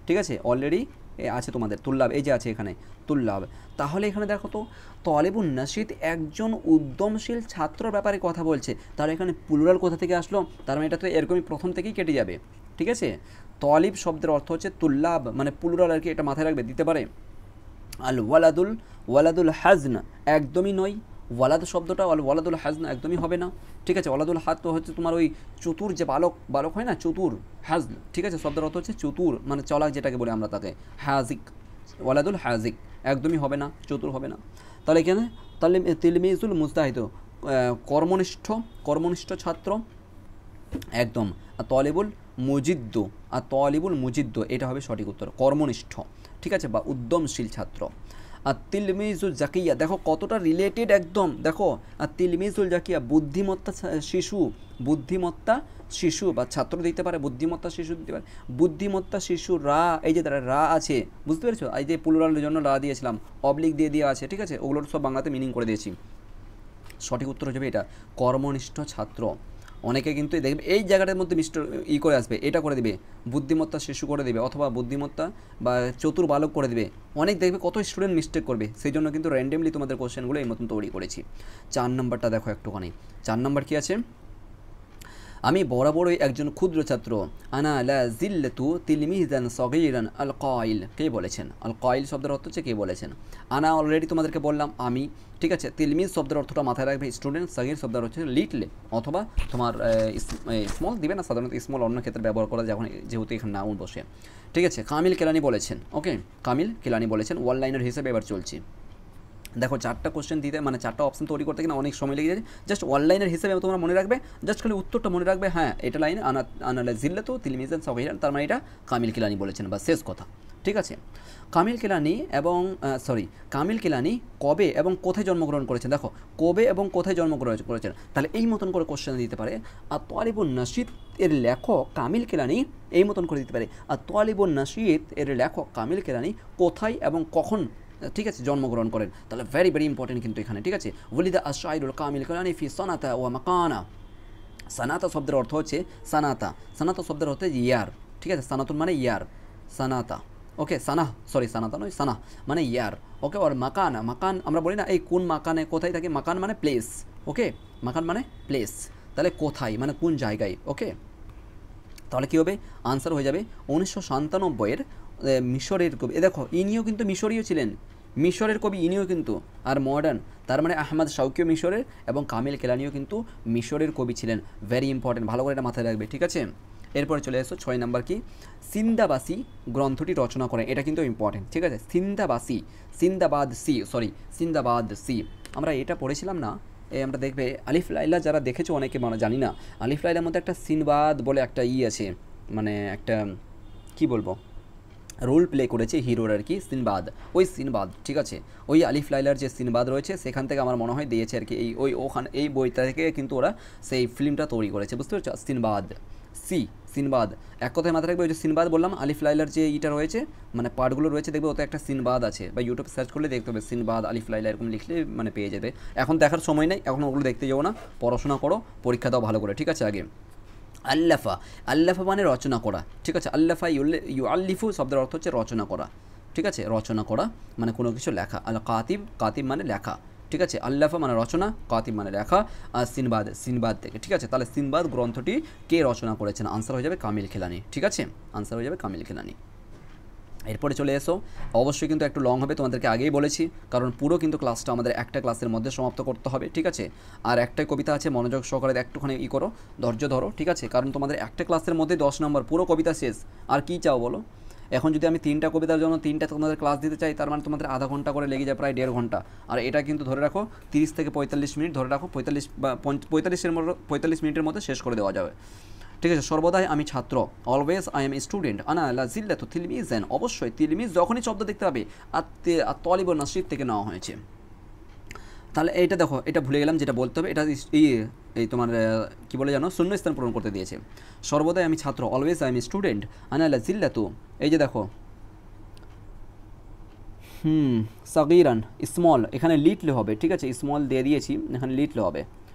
ঠিক আছে। অলরেডি আছে তোমাদের তুল্লাব, এই যে আছে এখানে তুল্লাব। তাহলে এখানে দেখো তো তলিবুন নাশিদ একজন উদ্যমশীল ছাত্রর ব্যাপারে কথা বলছে, তাহলে এখানে প্লুরাল কোথা থেকে আসলো? তার মানে এটা তো এরকমই প্রথম থেকেই কেটে যাবে, ঠিক আছে। তলিব শব্দের অর্থ হচ্ছে তুল্লাব, মানে প্লুরাল আর কি, এটা মাথায় রাখবে, দিতে পারে। আল ওয়ালাদুল হাজন, একদমই নয়, ওয়ালাদ শব্দটা ওয়ালাদুল হাজন একদমই হবে না, ঠিক আছে। ওয়ালাদুল হাজ তো হচ্ছে তোমার ওই চতুর, যে বালক হয় না, চতুর, হাজ, ঠিক আছে, শব্দের অর্থ হচ্ছে চতুর, মানে চলাক যেটাকে বলে আমরা তাকে, হাজিক, ওয়ালাদুল হাজিক একদমই হবে না, চতুর হবে না। তাহলে এখানে তাহলে তিলমিজুল মুজতাহিদ কর্মনিষ্ঠ ছাত্র, একদম। আর তলিবুল মুজিদ্দ এটা হবে সঠিক উত্তর, কর্মনিষ্ঠ, ঠিক আছে, বা উদ্যমশীল ছাত্র। আর তিলমিজুল জাকিয়া দেখো কতটা রিলেটেড একদম, দেখো। আর তিলমিজুল জাকিয়া বুদ্ধিমত্তা শিশু বা ছাত্র দিতে পারে, বুদ্ধিমত্তা শিশু দিতে পারে, বুদ্ধিমত্তা শিশু রা, এই যে রা আছে, বুঝতে পেরেছো? এই যে প্লুরালের জন্য রা দিয়েছিলাম, অবলিক দিয়ে দেওয়া আছে, ঠিক আছে, ওগুলোর সব বাংলাতে মিনিং করে দিয়েছি। সঠিক উত্তর হয়ে যাবে এটা, কর্মনিষ্ঠ ছাত্র। অনেকে কিন্তু দেখবে এই জায়গাটার মধ্যে মিস্টার করে আসবে, এটা করে দিবে, বুদ্ধিমত্তা শিশু করে দিবে, অথবা বুদ্ধিমত্তা বা চতুর বালক করে দিবে। অনেক দেখবে কত স্টুডেন্ট মিস্টেক করবে, সেই জন্য কিন্তু র্যান্ডমলি তোমাদের কোশ্চেনগুলো এই মতন তৈরি করেছি। 4 নম্বরটা দেখো একটুখানি, 4 নম্বর কী আছে? আমি বরাবরই একজন ক্ষুদ্র ছাত্র, আনা লা জিল্লাতু তিলমিজান সগীরান আল কাইল, কে বলেছেন? আল কাইল শব্দের অর্থ হচ্ছে কে বলেছেন। আনা অলরেডি তোমাদেরকে বললাম আমি, ঠিক আছে। তিলমিজ শব্দের অর্থটা মাথায় রাখবে, স্টুডেন্ট। সগীর শব্দের হচ্ছে লিটলে, অথবা তোমার স্মল দিবে না, সাধারণত স্মল অন্য ক্ষেত্রে ব্যবহার করা যখন, যেহেতু এখানে নাউন বসে, ঠিক আছে। কামিল কেলানি বলেছেন, ওকে, কামিল কেলানি বলেছেন। ওয়ান লাইনের হিসেবে এবার চলছি। দেখো 4টা কোশ্চেন দিতে, মানে 4টা অপশন তৈরি করতে কিনা অনেক সময় লেগে যায়, জাস্ট অনলাইনের হিসেবে তোমরা মনে রাখবে, জাস্ট খালি উত্তরটা মনে রাখবে, হ্যাঁ এটা লাইনে আনা জিল্লাতু তিলমিজান সগীরান, তার মানে এটা কামিল কিলানি বলেছেন, বা শেষ কথা, ঠিক আছে। কামিল কিলানি কবে এবং কোথায় জন্মগ্রহণ করেছেন? দেখো কবে এবং কোথায় জন্মগ্রহণ করেছেন, তাহলে এই মতন করে কোশ্চেন দিতে পারে। আর তালিবুন নাশিদ এর লেখক কামিল কিলানি এই মতন করে দিতে পারে, আর তালিবুন নাশিদ এর লেখক কামিল কিলানি কোথায় এবং কখন, ঠিক আছে, জন্মগ্রহণ করেন। তাহলে ভেরি ভেরি ইম্পর্টেন্ট কিন্তু এখানে, ঠিক আছে। ওয়ালিদা আশ-শায়রুল কামিল কিলানি ফি সানাতা ওয়া মাকানা। সানাতা শব্দের অর্থ হচ্ছে সানাতা শব্দের অর্থ ইয়ার, ঠিক আছে। সানাতুন মানে ইয়ার, সানাতা, ওকে, সানাহ, সরি সানা তো নয়, সানাহ মানে ইয়ার। ওকে, আর মাকান, মাকান আমরা বলি না এই কোন মাকানে কোথায় থাকে, মাকান মানে প্লেস। ওকে, মাকান মানে প্লেস, তাহলে কোথায় মানে কোন জায়গায়। ওকে, তাহলে কী হবে, আনসার হয়ে যাবে 1997-এর মিশরের কবি। দেখো ইনিও কিন্তু মিশরীয় ছিলেন, মিশরের কবি ইনিও কিন্তু। আর মডার্ন তার মানে আহমদ শাউকিও মিশরের, এবং কামিল কেলানিও কিন্তু মিশরের কবি ছিলেন। ভেরি ইম্পর্টেন্ট, ভালো করে এটা মাথায় রাখবে, ঠিক আছে। এরপরে চলে এসো 6 নাম্বার কি, সিন্দাবাসী গ্রন্থটি রচনা করেন। এটা কিন্তু ইম্পর্টেন্ট, ঠিক আছে। সিন্দাবাসী, সিন্দাবাদ সি, সরি সিন্দাবাদ সি, আমরা এটা পড়েছিলাম না, আমরা দেখবে আলিফ লাইলা যারা দেখেছো অনেকে মানে জানি না, আলিফ লাইলার মধ্যে একটা সিনবাদ বলে একটা আছে, মানে একটা কি বলবো রোল প্লে করেছে হিরোর আর কি, সিনবাদ, ওই সিনবাদ, ঠিক আছে। ওই আলিফ লাইলার যে সিনবাদ রয়েছে সেখান থেকে আমার মনে হয় দিয়েছে আর কি, এই ওখানে এই বইটা থেকে কিন্তু ওরা সেই ফিল্মটা তৈরি করেছে, বুঝতে পারছো। সিনবাদ সি, সিনবাদ, এক কথায় মাথায় রাখবে, ওই যে সিনবাদ বললাম আলিফ লাইলার যে ইটা রয়েছে মানে পার্টগুলো রয়েছে, দেখবে ওতে একটা সিনবাদ আছে, বা ইউটিউবে সার্চ করলে দেখতে হবে সিনবাদ আলিফ লাইলা এরকম লিখলে মানে পেয়ে যাবে। এখন দেখার সময় নেই, এখন ওগুলো দেখতে যাবো না, পড়াশোনা করো, পরীক্ষা দাও ভালো করে, ঠিক আছে। আগে আল্লাফা, আল্লাফা মানে রচনা করা, ঠিক আছে। আল্লাফা ইউ আল্লিফু শব্দের অর্থ হচ্ছে রচনা করা, ঠিক আছে। রচনা করা মানে কোনো কিছু লেখা। আল কাতিব, কাতিব মানে লেখা, ঠিক আছে। আল্লাফা মানে রচনা, কাতিব মানে লেখা, আর সিনবাদ, সিনবাদ থেকে, ঠিক আছে। তাহলে সিনবাদ গ্রন্থটি কে রচনা করেছেন, আনসার হয়ে যাবে কামিল খেলানি, ঠিক আছে। আনসার হয়ে যাবে কামিল খেলানি। এরপরে চলে এসো, অবশ্যই কিন্তু একটু লং হবে, তোমাদেরকে আগেই বলেছি, কারণ পুরো কিন্তু ক্লাসটা আমাদের একটা ক্লাসের মধ্যে সমাপ্ত করতে হবে, ঠিক আছে। আর একটাই কবিতা আছে, মনোযোগ সহকারে একটুখানি করো, ধৈর্য ধরো, ঠিক আছে, কারণ তোমাদের একটা ক্লাসের মধ্যে 10 নম্বর, পুরো কবিতা শেষ। আর কী চাও বলো, এখন যদি আমি 3টা কবিতার জন্য 3টা তোমাদের ক্লাস দিতে চাই, তার মানে তোমাদের আধা ঘন্টা করে লেগে যায়, প্রায় 1.5 ঘন্টা। আর এটা কিন্তু ধরে রাখো 30 থেকে 45 মিনিট, ধরে রাখো 45 বা 45 মিনিটের মধ্যে শেষ করে দেওয়া যাবে, ঠিক আছে। সর্বদাই আমি ছাত্র, অলওয়েজ আই এম স্টুডেন্ট, আনা লা জিল্লাতু তিলমিজান, অবশ্যই তিলমিজ যখনই শব্দ দেখতে পাবে আর তলিব নাসির থেকে নেওয়া হয়েছে। তাহলে এইটা দেখো, এটা ভুলে গেলাম যেটা বলতে হবে, এটা এই তোমার কী বলে জানো, শূন্যস্থান পূরণ করতে দিয়েছে। সর্বদাই আমি ছাত্র, অলওয়েজ আই এম স্টুডেন্ট, আনা লা জিল্লাতু, এই যে দেখো সাগীরান, স্মল, এখানে লিটলে হবে, ঠিক আছে। স্মল দিয়ে দিয়েছি, এখানে লিটলে হবে,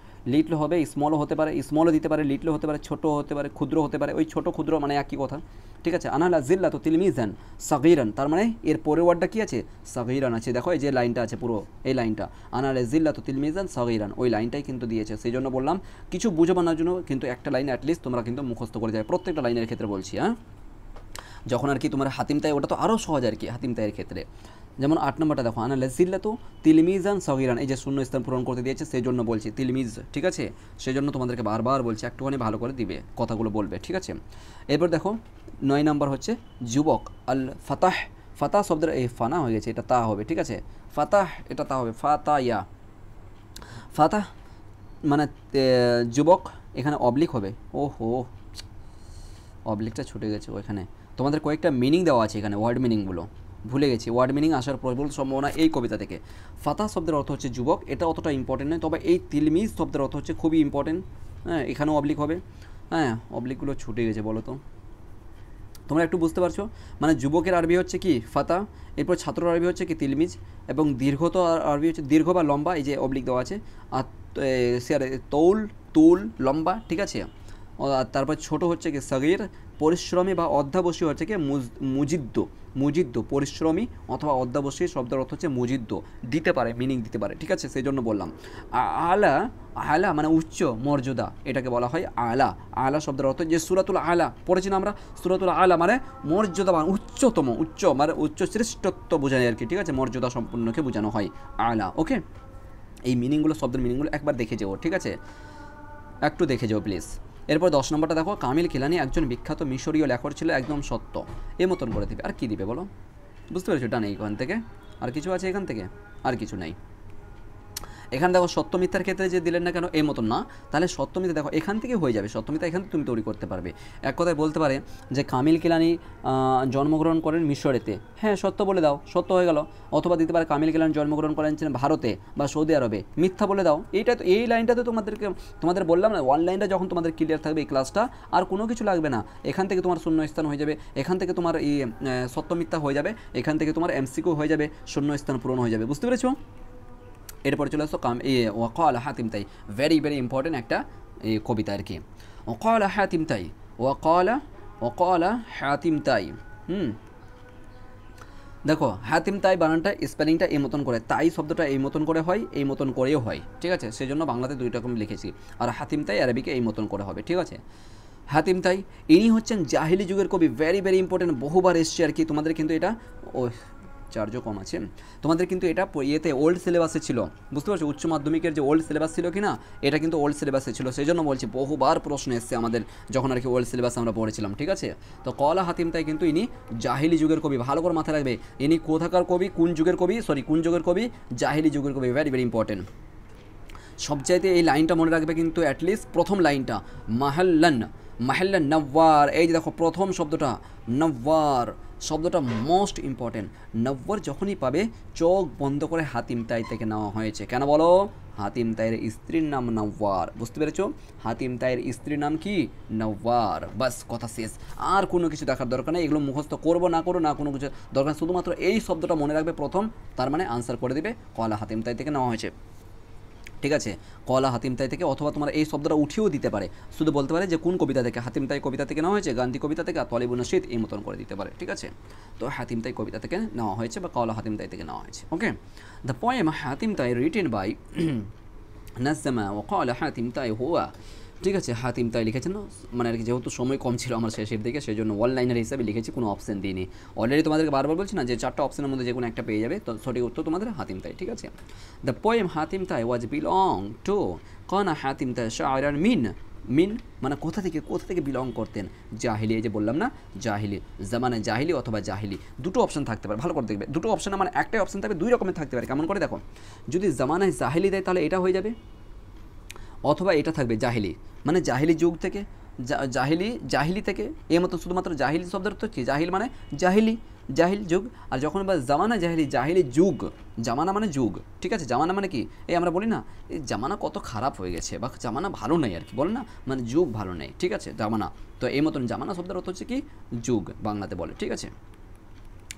লিটল হবে, স্মলও হতে পারে, স্মলও দিতে পারে, লিটলও হতে পারে, ছোটো হতে পারে, ক্ষুদ্র হতে পারে, ওই ছোটো ক্ষুদ্র মানে একই কথা, ঠিক আছে। আনালা জিল্লা তো তিলমিজান সাগীরান, তার মানে এর পরের ওয়ার্ডটা কী আছে, সাগীরান আছে। দেখো এই যে লাইনটা আছে পুরো এই লাইনটা, আনালা জিল্লা তো তিলমিজান সাগীরান, ওই লাইনটাই কিন্তু দিয়েছে। সেই জন্য বললাম কিছু বুঝে বানার জন্য কিন্তু একটা লাইন অ্যাটলিস্ট তোমরা কিন্তু মুখস্থ করে যায়, প্রত্যেকটা লাইনের ক্ষেত্রে বলছি। হ্যাঁ, যখন আর কি তোমার হাতিম তাই, ওটা তো আরও সহজ আর কি হাতিম তাইয়ের ক্ষেত্রে। যেমন 8 নম্বরটা দেখো, আনা লাজিল্লাতু তিলমিজান সগীরান, এই যে শূন্য স্থান পূরণ করতে দিয়েছে সেই জন্য বলছি তিলমিজ, ঠিক আছে। সেই জন্য তোমাদেরকে বারবার বলছি একটুখানি ভালো করে দিবে, কথাগুলো বলবে, ঠিক আছে। এরপর দেখো 9 নম্বর হচ্ছে যুবক, আল ফাতাহ, ফাতাহ শব্দের এই ফানা হয়ে গেছে, এটা তা হবে, ঠিক আছে। ফাতাহ এটা তা হবে, ফাতায়া, ফাতাহ মানে যুবক, এখানে অবলিক হবে, ওহো অবলিকটা ছুটে গেছে ওইখানে। তোমাদের কয়েকটা মিনিং দেওয়া আছে এখানে, ওয়ার্ড মিনিংগুলো ভুলে গেছি, ওয়ার্ড মিনিং আসার প্রবল সম্ভাবনা এই কবিতা থেকে। ফাতাহ শব্দের অর্থ হচ্ছে যুবক, এটা অতটা ইম্পর্টেন্ট নয়, তবে এই তিলমিজ শব্দের অর্থ হচ্ছে খুবই ইম্পর্টেন্ট। হ্যাঁ, এখানেও অবলিক হবে, হ্যাঁ অবলিকগুলো ছুটে গেছে, বলো তো তোমরা একটু বুঝতে পারছো। মানে যুবকের আরবি হচ্ছে কি ফাতা, এরপর ছাত্র আরবি হচ্ছে কি তিলমিজ, এবং দীর্ঘ তো আরবি হচ্ছে দীর্ঘ বা লম্বা, এই যে অবলিক দেওয়া আছে। আর তৌল, তুল লম্বা, ঠিক আছে। আর তারপর ছোট হচ্ছে কি সগীর, পরিশ্রমী বা অধ্যাবসী হচ্ছে কি মুজিদ্দ, মুজিদ্দ পরিশ্রমী অথবা অধ্যাবসী শব্দের অর্থ হচ্ছে মুজিদ্দ, দিতে পারে মিনিং দিতে পারে, ঠিক আছে। সেই জন্য বললাম আলা, আলা মানে উচ্চ মর্যাদা, এটাকে বলা হয় আলা। আলা শব্দের অর্থ যে সূরাতুল আলা পড়েছি না আমরা, সূরাতুল আলা মানে মর্যাদাবান, উচ্চতম, উচ্চ মানে উচ্চ শ্রেষ্ঠত্ব বোঝায় আর কি, ঠিক আছে। মর্যাদা সম্পূর্ণকে বোঝানো হয় আলা, ওকে। এই মিনিংগুলো, শব্দের মিনিংগুলো একবার দেখে যাও, ঠিক আছে, একটু দেখে যাও প্লিজ। এরপর 10 নম্বরটা দেখো, কামিল কিলানি একজন বিখ্যাত মিশরীয় লেখক ছিল, একদম সত্য, এ মতন করে দিবে। আর কি দিবে বলো, বুঝতে পেরেছো, এটা নেই এখান থেকে, আর কিছু আছে এখান থেকে, আর কিছু নেই। এখানে দেখো সত্য মিথ্যার ক্ষেত্রে যে দিলেন না কেন এই মতন না, তাহলে সত্য মিথ্যা দেখো এখান থেকে হয়ে যাবে, সত্য মিথ্যা এখান থেকে তুমি তৈরি করতে পারবে। এক কথায় বলতে পারে যে কামিল কিলানি জন্মগ্রহণ করেন মিশরেতে, হ্যাঁ সত্য বলে দাও, সত্য হয়ে গেল। অথবা দিতে পারে কামিল কিলানি জন্মগ্রহণ করেছিলেন ভারতে বা সৌদি আরবে, মিথ্যা বলে দাও। এইটা তো, এই লাইনটা তো তোমাদের বললাম না, অনলাইনটা যখন তোমাদের ক্লিয়ার থাকবে এই ক্লাসটা, আর কোনো কিছু লাগবে না। এখান থেকে তোমার শূন্য স্থান হয়ে যাবে, এখান থেকে তোমার এই সত্য মিথ্যা হয়ে যাবে, এখান থেকে তোমার এমসিকিউ হয়ে যাবে, শূন্য স্থান পূরণ হয়ে যাবে, বুঝতে পেরেছো। এরপরে চলে আসো ওয়াকাল হাতিম তাই, ভেরি ভেরি ইম্পর্টেন্ট একটা কবিতা আর কি। ওয়াকাল হাতিম তাই, ওয়াকাল হাতিম তাই, দেখো হাতিম তাই বানানটা স্পেলিংটা এই মতন করে, তাই শব্দটা এই মতন করে হয়, এই মতন করেও হয়, ঠিক আছে, সেই জন্য বাংলাতে দুই রকম লিখেছি, আর হাতিম তাই আরবিকে এই মতন করে হবে, ঠিক আছে। হাতিম তাই ইনি হচ্ছেন জাহিলি যুগের কবি, ভেরি ভেরি ইম্পর্টেন্ট, বহুবার এসছে আর কি, তোমাদের কিন্তু এটা ও চার্জও কম আছে, তোমাদের কিন্তু এটা ইয়েতে ওল্ড সিলেবাসে ছিল, বুঝতে পারছো, উচ্চ মাধ্যমিকের যে ওল্ড সিলেবাস ছিল কি না, এটা কিন্তু ওল্ড সিলেবাসে ছিল, সেই জন্য বলছি বহুবার প্রশ্ন এসছে আমাদের যখন আর কি ওল্ড সিলেবাস আমরা পড়েছিলাম, ঠিক আছে। তো কলা হাতিম তাই কিন্তু ইনি জাহিলি যুগের কবি, ভালো করে মাথায় রাখবে, ইনি কোথাকার কবি, কোন যুগের কবি, কোন যুগের কবি, জাহিলি যুগের কবি, ভেরি ভেরি ইম্পর্টেন্ট। সবচাইতে এই লাইনটা মনে রাখবে কিন্তু, অ্যাটলিস্ট প্রথম লাইনটা, মাহাল্লান, মাহাল্লান নওয়ার, এই যে দেখো প্রথম শব্দটা নওয়ার, শব্দটা মোস্ট ইম্পর্টেন্ট। নওয়ার যখনই পাবে চোখ বন্ধ করে হাতিম তাই থেকে নেওয়া হয়েছে, কেন বলো, হাতিম তাইয়ের স্ত্রীর নাম নওয়ার, বুঝতে পেরেছো, হাতিম তাইয়ের স্ত্রীর নাম কি, নওয়ার, বাস কথা শেষ, আর কোনো কিছু দেখার দরকার নেই, এগুলো মুখস্থ করবো না করো না কোনো কিছু দরকার, শুধুমাত্র এই শব্দটা মনে রাখবে প্রথম, তার মানে আনসার করে দিবে কলা হাতিম তাই থেকে নেওয়া হয়েছে, ঠিক আছে, কলা হাতিম তাই থেকে, অথবা তোমার এই শব্দটা উঠিয়েও দিতে পারে, শুধু বলতে পারে যে কোন কবিতা থেকে, হাতিম তাই কবিতা থেকে নেওয়া হয়েছে, গান্ধী কবিতা থেকে, আর তলিবুন শীত এই মতন করে দিতে পারে, ঠিক আছে। তো হাতিম তাই কবিতা থেকে নেওয়া হয়েছে বা কলা হাতিম তাই থেকে নেওয়া হয়েছে, ওকে। দ্য পোয়েম হাতিম তাই রিটেন বাই নাজ্জামা ও কলা হাতিম তাই হুয়া, ঠিক আছে, হাতিম তাই লিখেছেন, মানে আর কি যেহেতু সময় কম ছিল আমার শেষের দিকে, সেই জন্য ওয়ান লাইনার হিসাবে লিখেছি, কোনো অপশন দিইনি, অলরেডি তোমাদেরকে বারবার বলছি না যে চারটা অপশনের মধ্যে যে কোনো একটা পেয়ে যাবে, তো সঠিক উত্তর তোমাদের হাতিম তাই, ঠিক আছে। দ্য পোয়েম হাতিম তাই ওয়াজ বিলং টু কনা হাতিম তাই শায়রান মিন, মিন মানে কোথা থেকে বিলং করতেন, জাহিলি, এই যে বললাম না জাহিলি, জামানে জাহিলি অথবা জাহিলি, দুটো অপশন থাকতে পারে, ভালো করে দেখবে, দুটো অপশন মানে একটাই অপশন থাকবে, দুই রকমের থাকতে পারে, কেমন করে দেখো, যদি জামানায় জাহিলি দেয় তাহলে এটা হয়ে যাবে, অথবা এটা থাকবে জাহিলি, মানে জাহিলি যুগ থেকে, জাহিলি থেকে, এর মতো শুধুমাত্র জাহিলি শব্দের অর্থ কি, জাহিল মানে জাহিল যুগ, আর যখন বা জামানা জাহিলি যুগ, জামানা মানে যুগ, ঠিক আছে, জামানা মানে কি, এই আমরা বলি না এই জামানা কত খারাপ হয়ে গেছে, বা জামানা ভালো নেই আর কি, বলে না, মানে যুগ ভালো নেই, ঠিক আছে, জামানা, তো এই মতন জামানা শব্দের অর্থ হচ্ছে কি যুগ বাংলাতে বলে, ঠিক আছে।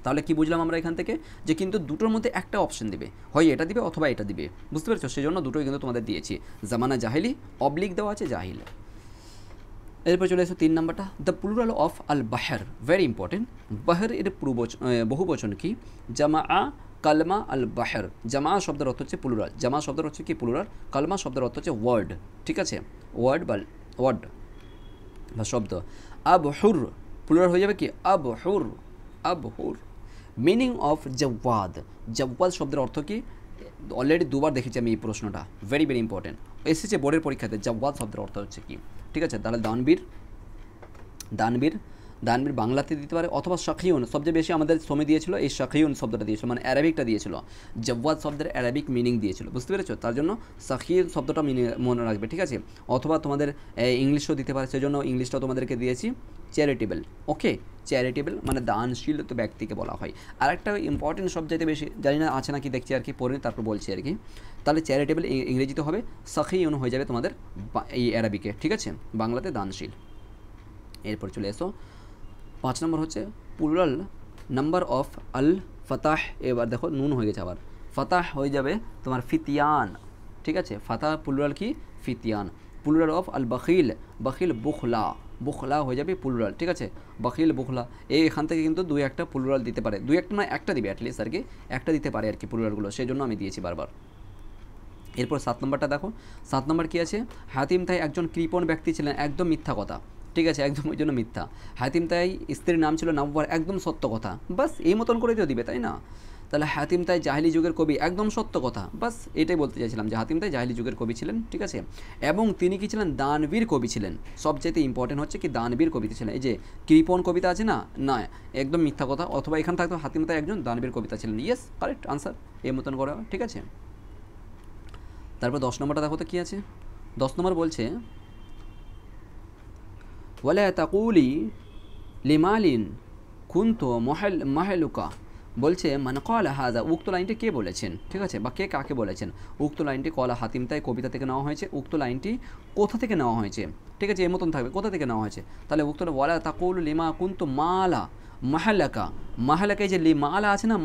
তাহলে কি বুঝলাম আমরা এখান থেকে, যে কিন্তু দুটোর মধ্যে একটা অপশন দিবে, হয় এটা দিবে অথবা এটা দিবে, বুঝতে পেরেছো, সেই জন্য দুটোই কিন্তু তোমাদের দিয়েছি, জামানা জাহিলি, অবলিক দেওয়া আছে জাহিল। এরপর চলে এসো 3 নম্বরটা, দ্য প্লুরাল অফ আল বাহার, ভেরি ইম্পর্টেন্ট, বাহার এর বহু বচন কি, জামা কালমা আল বাহার, জামা শব্দের অর্থ হচ্ছে প্লুরাল, জামা শব্দের হচ্ছে কি প্লুরাল, কালমা শব্দের অর্থ হচ্ছে ওয়ার্ড, ঠিক আছে, ওয়ার্ড বা শব্দ, আবহুর প্লুরাল হয়ে যাবে কি আবহুর। মিনিং অফ জাওয়াদ, জাওয়াদ শব্দের অর্থ কি, অলরেডি দুবার দেখেছি আমি এই প্রশ্নটা, ভেরি ভেরি ইম্পর্টেন্ট, এসেছে বোর্ডের পরীক্ষাতে, জাওয়াদ শব্দের অর্থ হচ্ছে কি, ঠিক আছে, তাহলে দানবীর বাংলাতে দিতে পারে, অথবা শাখিউন, সবচেয়ে বেশি আমাদের সময় দিয়েছিল এই শাখিউন শব্দটা দিয়েছিল, মানে অ্যারাবিকটা দিয়েছিল, জাওয়াদ শব্দের অ্যারাবিক মিনিং দিয়েছিল, বুঝতে পেরেছো, তার জন্য শাখিউন শব্দটা মনে রাখবে, ঠিক আছে, অথবা তোমাদের ইংলিশও দিতে পারে, সেই জন্য ইংলিশটাও তোমাদেরকে দিয়েছি চ্যারিটেবল, ওকে, চ্যারিটেবল মানে দানশীল তো ব্যক্তিকে বলা হয়। আর একটা ইম্পর্টেন্ট সবচাইতে বেশি, জানি না আছে নাকি দেখছি আর কি, পড়ে তারপর বলছি আর কি, তাহলে চ্যারিটেবল ইংরেজিতে হবে শাখিউন হয়ে যাবে তোমাদের এই অ্যারাবিকে, ঠিক আছে, বাংলাতে দানশীল। এরপর চলে এসো 5 নম্বর হচ্ছে প্লুরাল নাম্বার অফ আল ফাতাহ, এবার দেখো নুন হয়ে গেছে, আবার ফাতাহ হয়ে যাবে তোমার ফিতিয়ান, ঠিক আছে, ফাতাহ প্লুরাল কি ফিতিয়ান, প্লুরাল অফ আল বখিল বুখলা হয়ে যাবে প্লুরাল, ঠিক আছে, বখিল বুখলা, এখান থেকে কিন্তু দুই একটা প্লুরাল দিতে পারে, দুই একটা নয় একটা দিবে অ্যাটলিস্ট আর কি, একটা দিতে পারে আর কি প্লুরালগুলো, সেই জন্য আমি দিয়েছি বারবার। এরপর 7 নম্বরটা দেখো, 7 নম্বর কী আছে, হাতিম তাই একজন কৃপণ ব্যক্তি ছিলেন, একদম মিথ্যা কথা, ঠিক আছে, একদম ওই জন্য মিথ্যা, হাতিম তাই স্ত্রীর নাম ছিল নওয়ার, একদম সত্য কথা, বাস এই মতন করে দিও দিবে, তাই না, তাহলে হাতিম তাই জাহিলি যুগের কবি, একদম সত্য কথা, বাস এটাই বলতে চাইছিলাম যে হাতিম তাই জাহিলি যুগের কবি ছিলেন, ঠিক আছে, এবং তিনি কি ছিলেন, দানবীর কবি ছিলেন, সবচেয়ে ইম্পর্টেন্ট হচ্ছে কি দানবীর কবিতা ছিলেন, এই যে কৃপণ কবিতা আছে না একদম মিথ্যা কথা, অথবা এখানে থাকতো হাতিম তাই একজন দানবীর কবিতা ছিলেন, ইয়েস কারেক্ট আনসার, এই মতন করা, ঠিক আছে। তারপর 10 নম্বরটা দেখো তো কী আছে, 10 নম্বর বলছে ওয়ালা তাকুলি লিমালিন কুনতু মাহলুকা, বলছে মানে কলা হাজা, উক্ত লাইনটি কে বলেছেন, ঠিক আছে, বা কে কাকে বলেছেন, উক্ত লাইনটি কলা হাতিম তাই কবিতা থেকে নেওয়া হয়েছে, উক্ত লাইনটি কোথা থেকে নেওয়া হয়েছে, ঠিক আছে, এর মতন থাকবে কোথা থেকে নেওয়া হয়েছে, তাহলে উক্ত ওয়ালা তাকুল লিমা কুনতু মাহালাকা, এই যে মালা আছে না,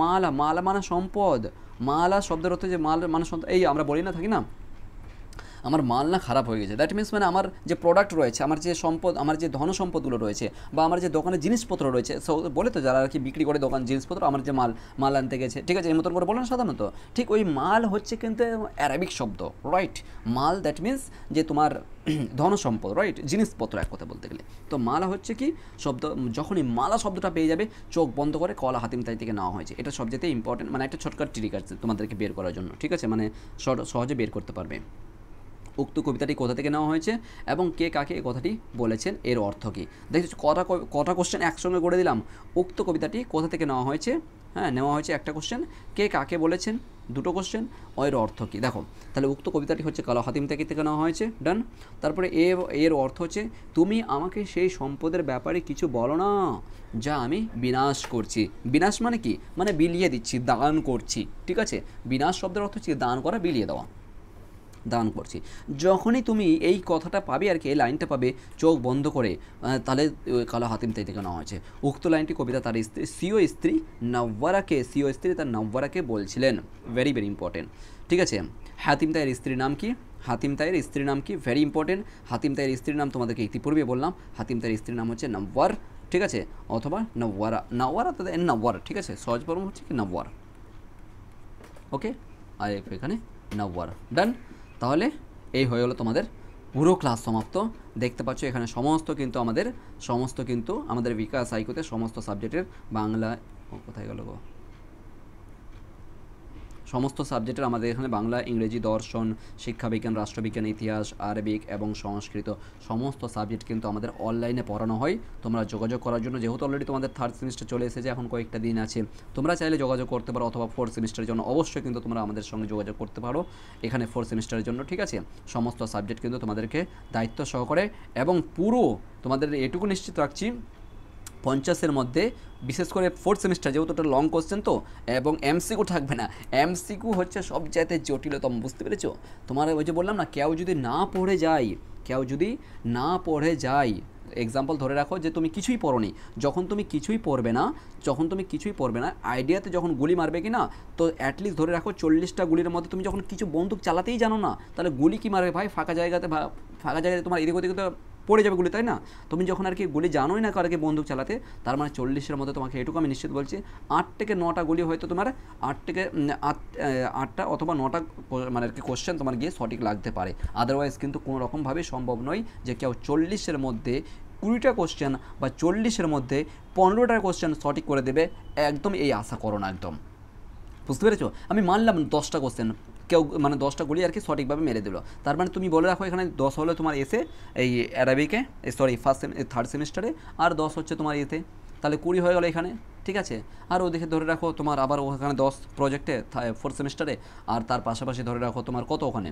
মালা মানে সম্পদ, মালা শব্দের অর্থ যে মাল মানে সম্পদ, এই আমরা বলি না থাকি না, আমার মাল না খারাপ হয়ে গেছে, দ্যাট মিনস মানে আমার যে প্রোডাক্ট রয়েছে, আমার যে সম্পদ, আমার যে ধন সম্পদগুলো রয়েছে, বা আমার যে দোকানে জিনিসপত্র রয়েছে, সো বলে তো যারা আর কি বিক্রি করে দোকান জিনিসপত্র, আমার যে মাল আনতে গেছে, ঠিক আছে, এই মতন করে বলে না সাধারণত, ঠিক ওই মাল হচ্ছে কিন্তু অ্যারাবিক শব্দ, রাইট। মাল দ্যাট মিনস যে তোমার ধন সম্পদ, রাইট, জিনিসপত্র এক কথা বলতে গেলে। তো মালা হচ্ছে কি শব্দ, যখনই মালা শব্দটা পেয়ে যাবে চোখ বন্ধ করে কলা হাতিম তাই থেকে নেওয়া হয়েছে। এটা সবচেয়ে ইম্পর্টেন্ট, মানে একটা ছোটকাট ট্রিক আছে তোমাদেরকে বের করার জন্য, ঠিক আছে, মানে সহজে বের করতে পারবে। উক্ত কবিতাটি কোথা থেকে নেওয়া হয়েছে এবং কে কাকে এই কথাটি বলেছেন, এর অর্থ কী। দেখছো কটা কোশ্চেন একসঙ্গে করে দিলাম। উক্ত কবিতাটি কোথা থেকে নেওয়া হয়েছে, হ্যাঁ নেওয়া হয়েছে একটা কোশ্চেন, কে কাকে বলেছেন দুটো কোশ্চেন, এর অর্থ কী। দেখো তাহলে উক্ত কবিতাটি হচ্ছে কালো হাতিম থেকে নেওয়া হয়েছে, ডান। তারপরে এর অর্থ হচ্ছে তুমি আমাকে সেই সম্পদের ব্যাপারে কিছু বলো না যা আমি বিনাশ করছি। বিনাশ মানে কি, মানে বিলিয়ে দিচ্ছি, দান করছি, ঠিক আছে। বিনাশ শব্দের অর্থ হচ্ছে দান করা, বিলিয়ে দেওয়া, দান করছি। যখনই তুমি এই কথাটা পাবে আর কি, এই লাইনটা পাবে চোখ বন্ধ করে, তাহলে কালো হাতিম তাই থেকে নেওয়া হয়েছে। উক্ত লাইনটি কবিতা তার স্ত্রী তার নব্বরাকে বলছিলেন। ভেরি ভেরি ইম্পর্টেন্ট, ঠিক আছে। হাতিম তাইয়ের স্ত্রীর নাম কি, হাতিম তাইয়ের স্ত্রীর নাম কি, ভেরি ইম্পর্টেন্ট। হাতিম তাইয়ের স্ত্রীর নাম তোমাদেরকে ইতিপূর্বে বললাম, হাতিম তাইয়ের স্ত্রীর নাম হচ্ছে নব্বর, ঠিক আছে, অথবা নওয়ারা তাদের নব্বর, ঠিক আছে, সহজ ফর্ম হচ্ছে কি নব্বর, ওকে। আর এখানে নব্বর, ডান। তাহলে এই হয়ে গেলো তোমাদের পুরো ক্লাস সমাপ্ত। দেখতে পাচ্ছ এখানে সমস্ত কিন্তু আমাদের বিকাশ সাইকোতে সমস্ত সাবজেক্টের বাংলা, কোথায় গেল গো, সমস্ত সাবজেক্টের আমাদের এখানে বাংলা, ইংরেজি, দর্শন, শিক্ষাবিজ্ঞান, রাষ্ট্রবিজ্ঞান, ইতিহাস, আরবিক এবং সংস্কৃত সমস্ত সাবজেক্ট কিন্তু আমাদের অনলাইনে পড়ানো হয়। তোমরা যোগাযোগ করার জন্য, যেহেতু অলরেডি তোমাদের থার্ড সেমিস্টার চলে এসেছে, এখন কয়েকটা দিন আছে, তোমরা চাইলে যোগাযোগ করতে পারো, অথবা ফোর্থ সেমিস্টারের জন্য অবশ্যই কিন্তু তোমরা আমাদের সঙ্গে যোগাযোগ করতে পারো এখানে ফোর্থ সেমিস্টারের জন্য, ঠিক আছে। সমস্ত সাবজেক্ট কিন্তু তোমাদেরকে দায়িত্ব সহকারে এবং পুরো তোমাদের এটুকু নিশ্চিত রাখছি 50-এর মধ্যে, বিশেষ করে ফোর্থ সেমিস্টার যেহেতু ওটা লং কোশ্চেন তো, এবং এমসিকিউ থাকবে না। এমসিকিউ হচ্ছে সবচাইতে জটিলতম, বুঝতে পেরেছো। তোমার ওই যে বললাম না, কেউ যদি না পড়ে যায়, এক্সাম্পল ধরে রাখো যে তুমি কিছুই পড়োনি, যখন তুমি কিছুই পড়বে না আইডিয়াতে যখন গুলি মারবে কি না, তো অ্যাটলিস্ট ধরে রাখো 40টা গুলির মধ্যে তুমি যখন কিছু বন্দুক চালাতেই জানো না, তাহলে গুলি কি মারবে ভাই, ফাঁকা জায়গাতে তোমার এদিক ওদিকে তো পড়ে যাবে গুলি, তাই না। তুমি যখন আর কি গুলি জানোই না কারকে বন্দুক চালাতে, তার মানে 40-এর মধ্যে তোমাকে এটুকু আমি নিশ্চিত বলছি 8 থেকে 9টা গুলি হয়তো তোমার 8টা অথবা 9টা মানে আর কি কোশ্চেন তোমার গিয়ে সঠিক লাগতে পারে। আদারওয়াইজ কিন্তু কোনো রকমভাবেই সম্ভব নয় যে কেউ 40-এর মধ্যে 20টা কোশ্চেন বা 40-এর মধ্যে 15টা কোশ্চেন সঠিক করে দেবে, একদম এই আশা করো না, একদম, বুঝতে পেরেছো। আমি মানলাম 10টা কোশ্চেন কেউ মানে 10টা গুলি আর কি সঠিকভাবে মেরে দিল, তার মানে তুমি বলে রাখো এখানে 10 হলো তোমার এসে এই অ্যারাবিকে, থার্ড সেমিস্টারে, আর 10 হচ্ছে তোমার এতে, তাহলে 20 হয়ে গেলো এখানে, ঠিক আছে। আর ওদিকে ধরে রাখো তোমার আবার ওখানে 10 প্রজেক্টে ফোর্থ সেমিস্টারে, আর তার পাশাপাশি ধরে রাখো তোমার কত ওখানে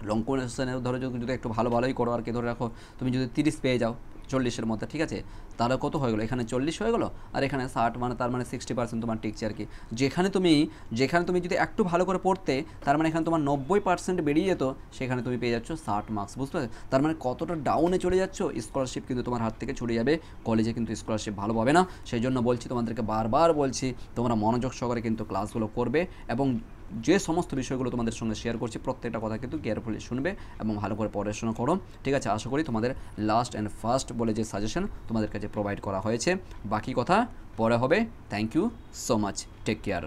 লং কোশ্চেনে ধরো যদি একটু ভালোই করো আর কি, ধরে রাখো তুমি যদি 30 পেয়ে যাও 40-এর মধ্যে, ঠিক আছে, তাহলে কত হয়ে গেলো, এখানে 40 হয়ে গেলো, আর এখানে 60, মানে তার মানে 60% তোমার টিকছে আর কি। যেখানে তুমি যদি একটু ভালো করে পড়তে, তার মানে এখানে তোমার 90% বেরিয়ে যেত, সেখানে তুমি পেয়ে যাচ্ছ 60 মার্কস, বুঝতে পারছো। তার মানে কতটা ডাউনে চলে যাচ্ছ, স্কলারশিপ কিন্তু তোমার হাত থেকে ছুটে যাবে, কলেজে কিন্তু স্কলারশিপ ভালো পাবে না। সেই জন্য বলছি তোমাদেরকে, বারবার বলছি, তোমরা মনোযোগ সহকারে কিন্তু ক্লাসগুলো করবে, এবং যে সমস্ত বিষয়গুলো তোমাদের সঙ্গে শেয়ার করছি প্রত্যেকটা কথা কিন্তু কেয়ারফুলি শুনবে এবং ভালো করে পড়াশোনা করো, ঠিক আছে। আশা করি তোমাদের লাস্ট অ্যান্ড ফার্স্ট বলে যে সাজেশন তোমাদের কাছে প্রোভাইড করা হয়েছে, বাকি কথা পরে হবে। Thank you so much, take care.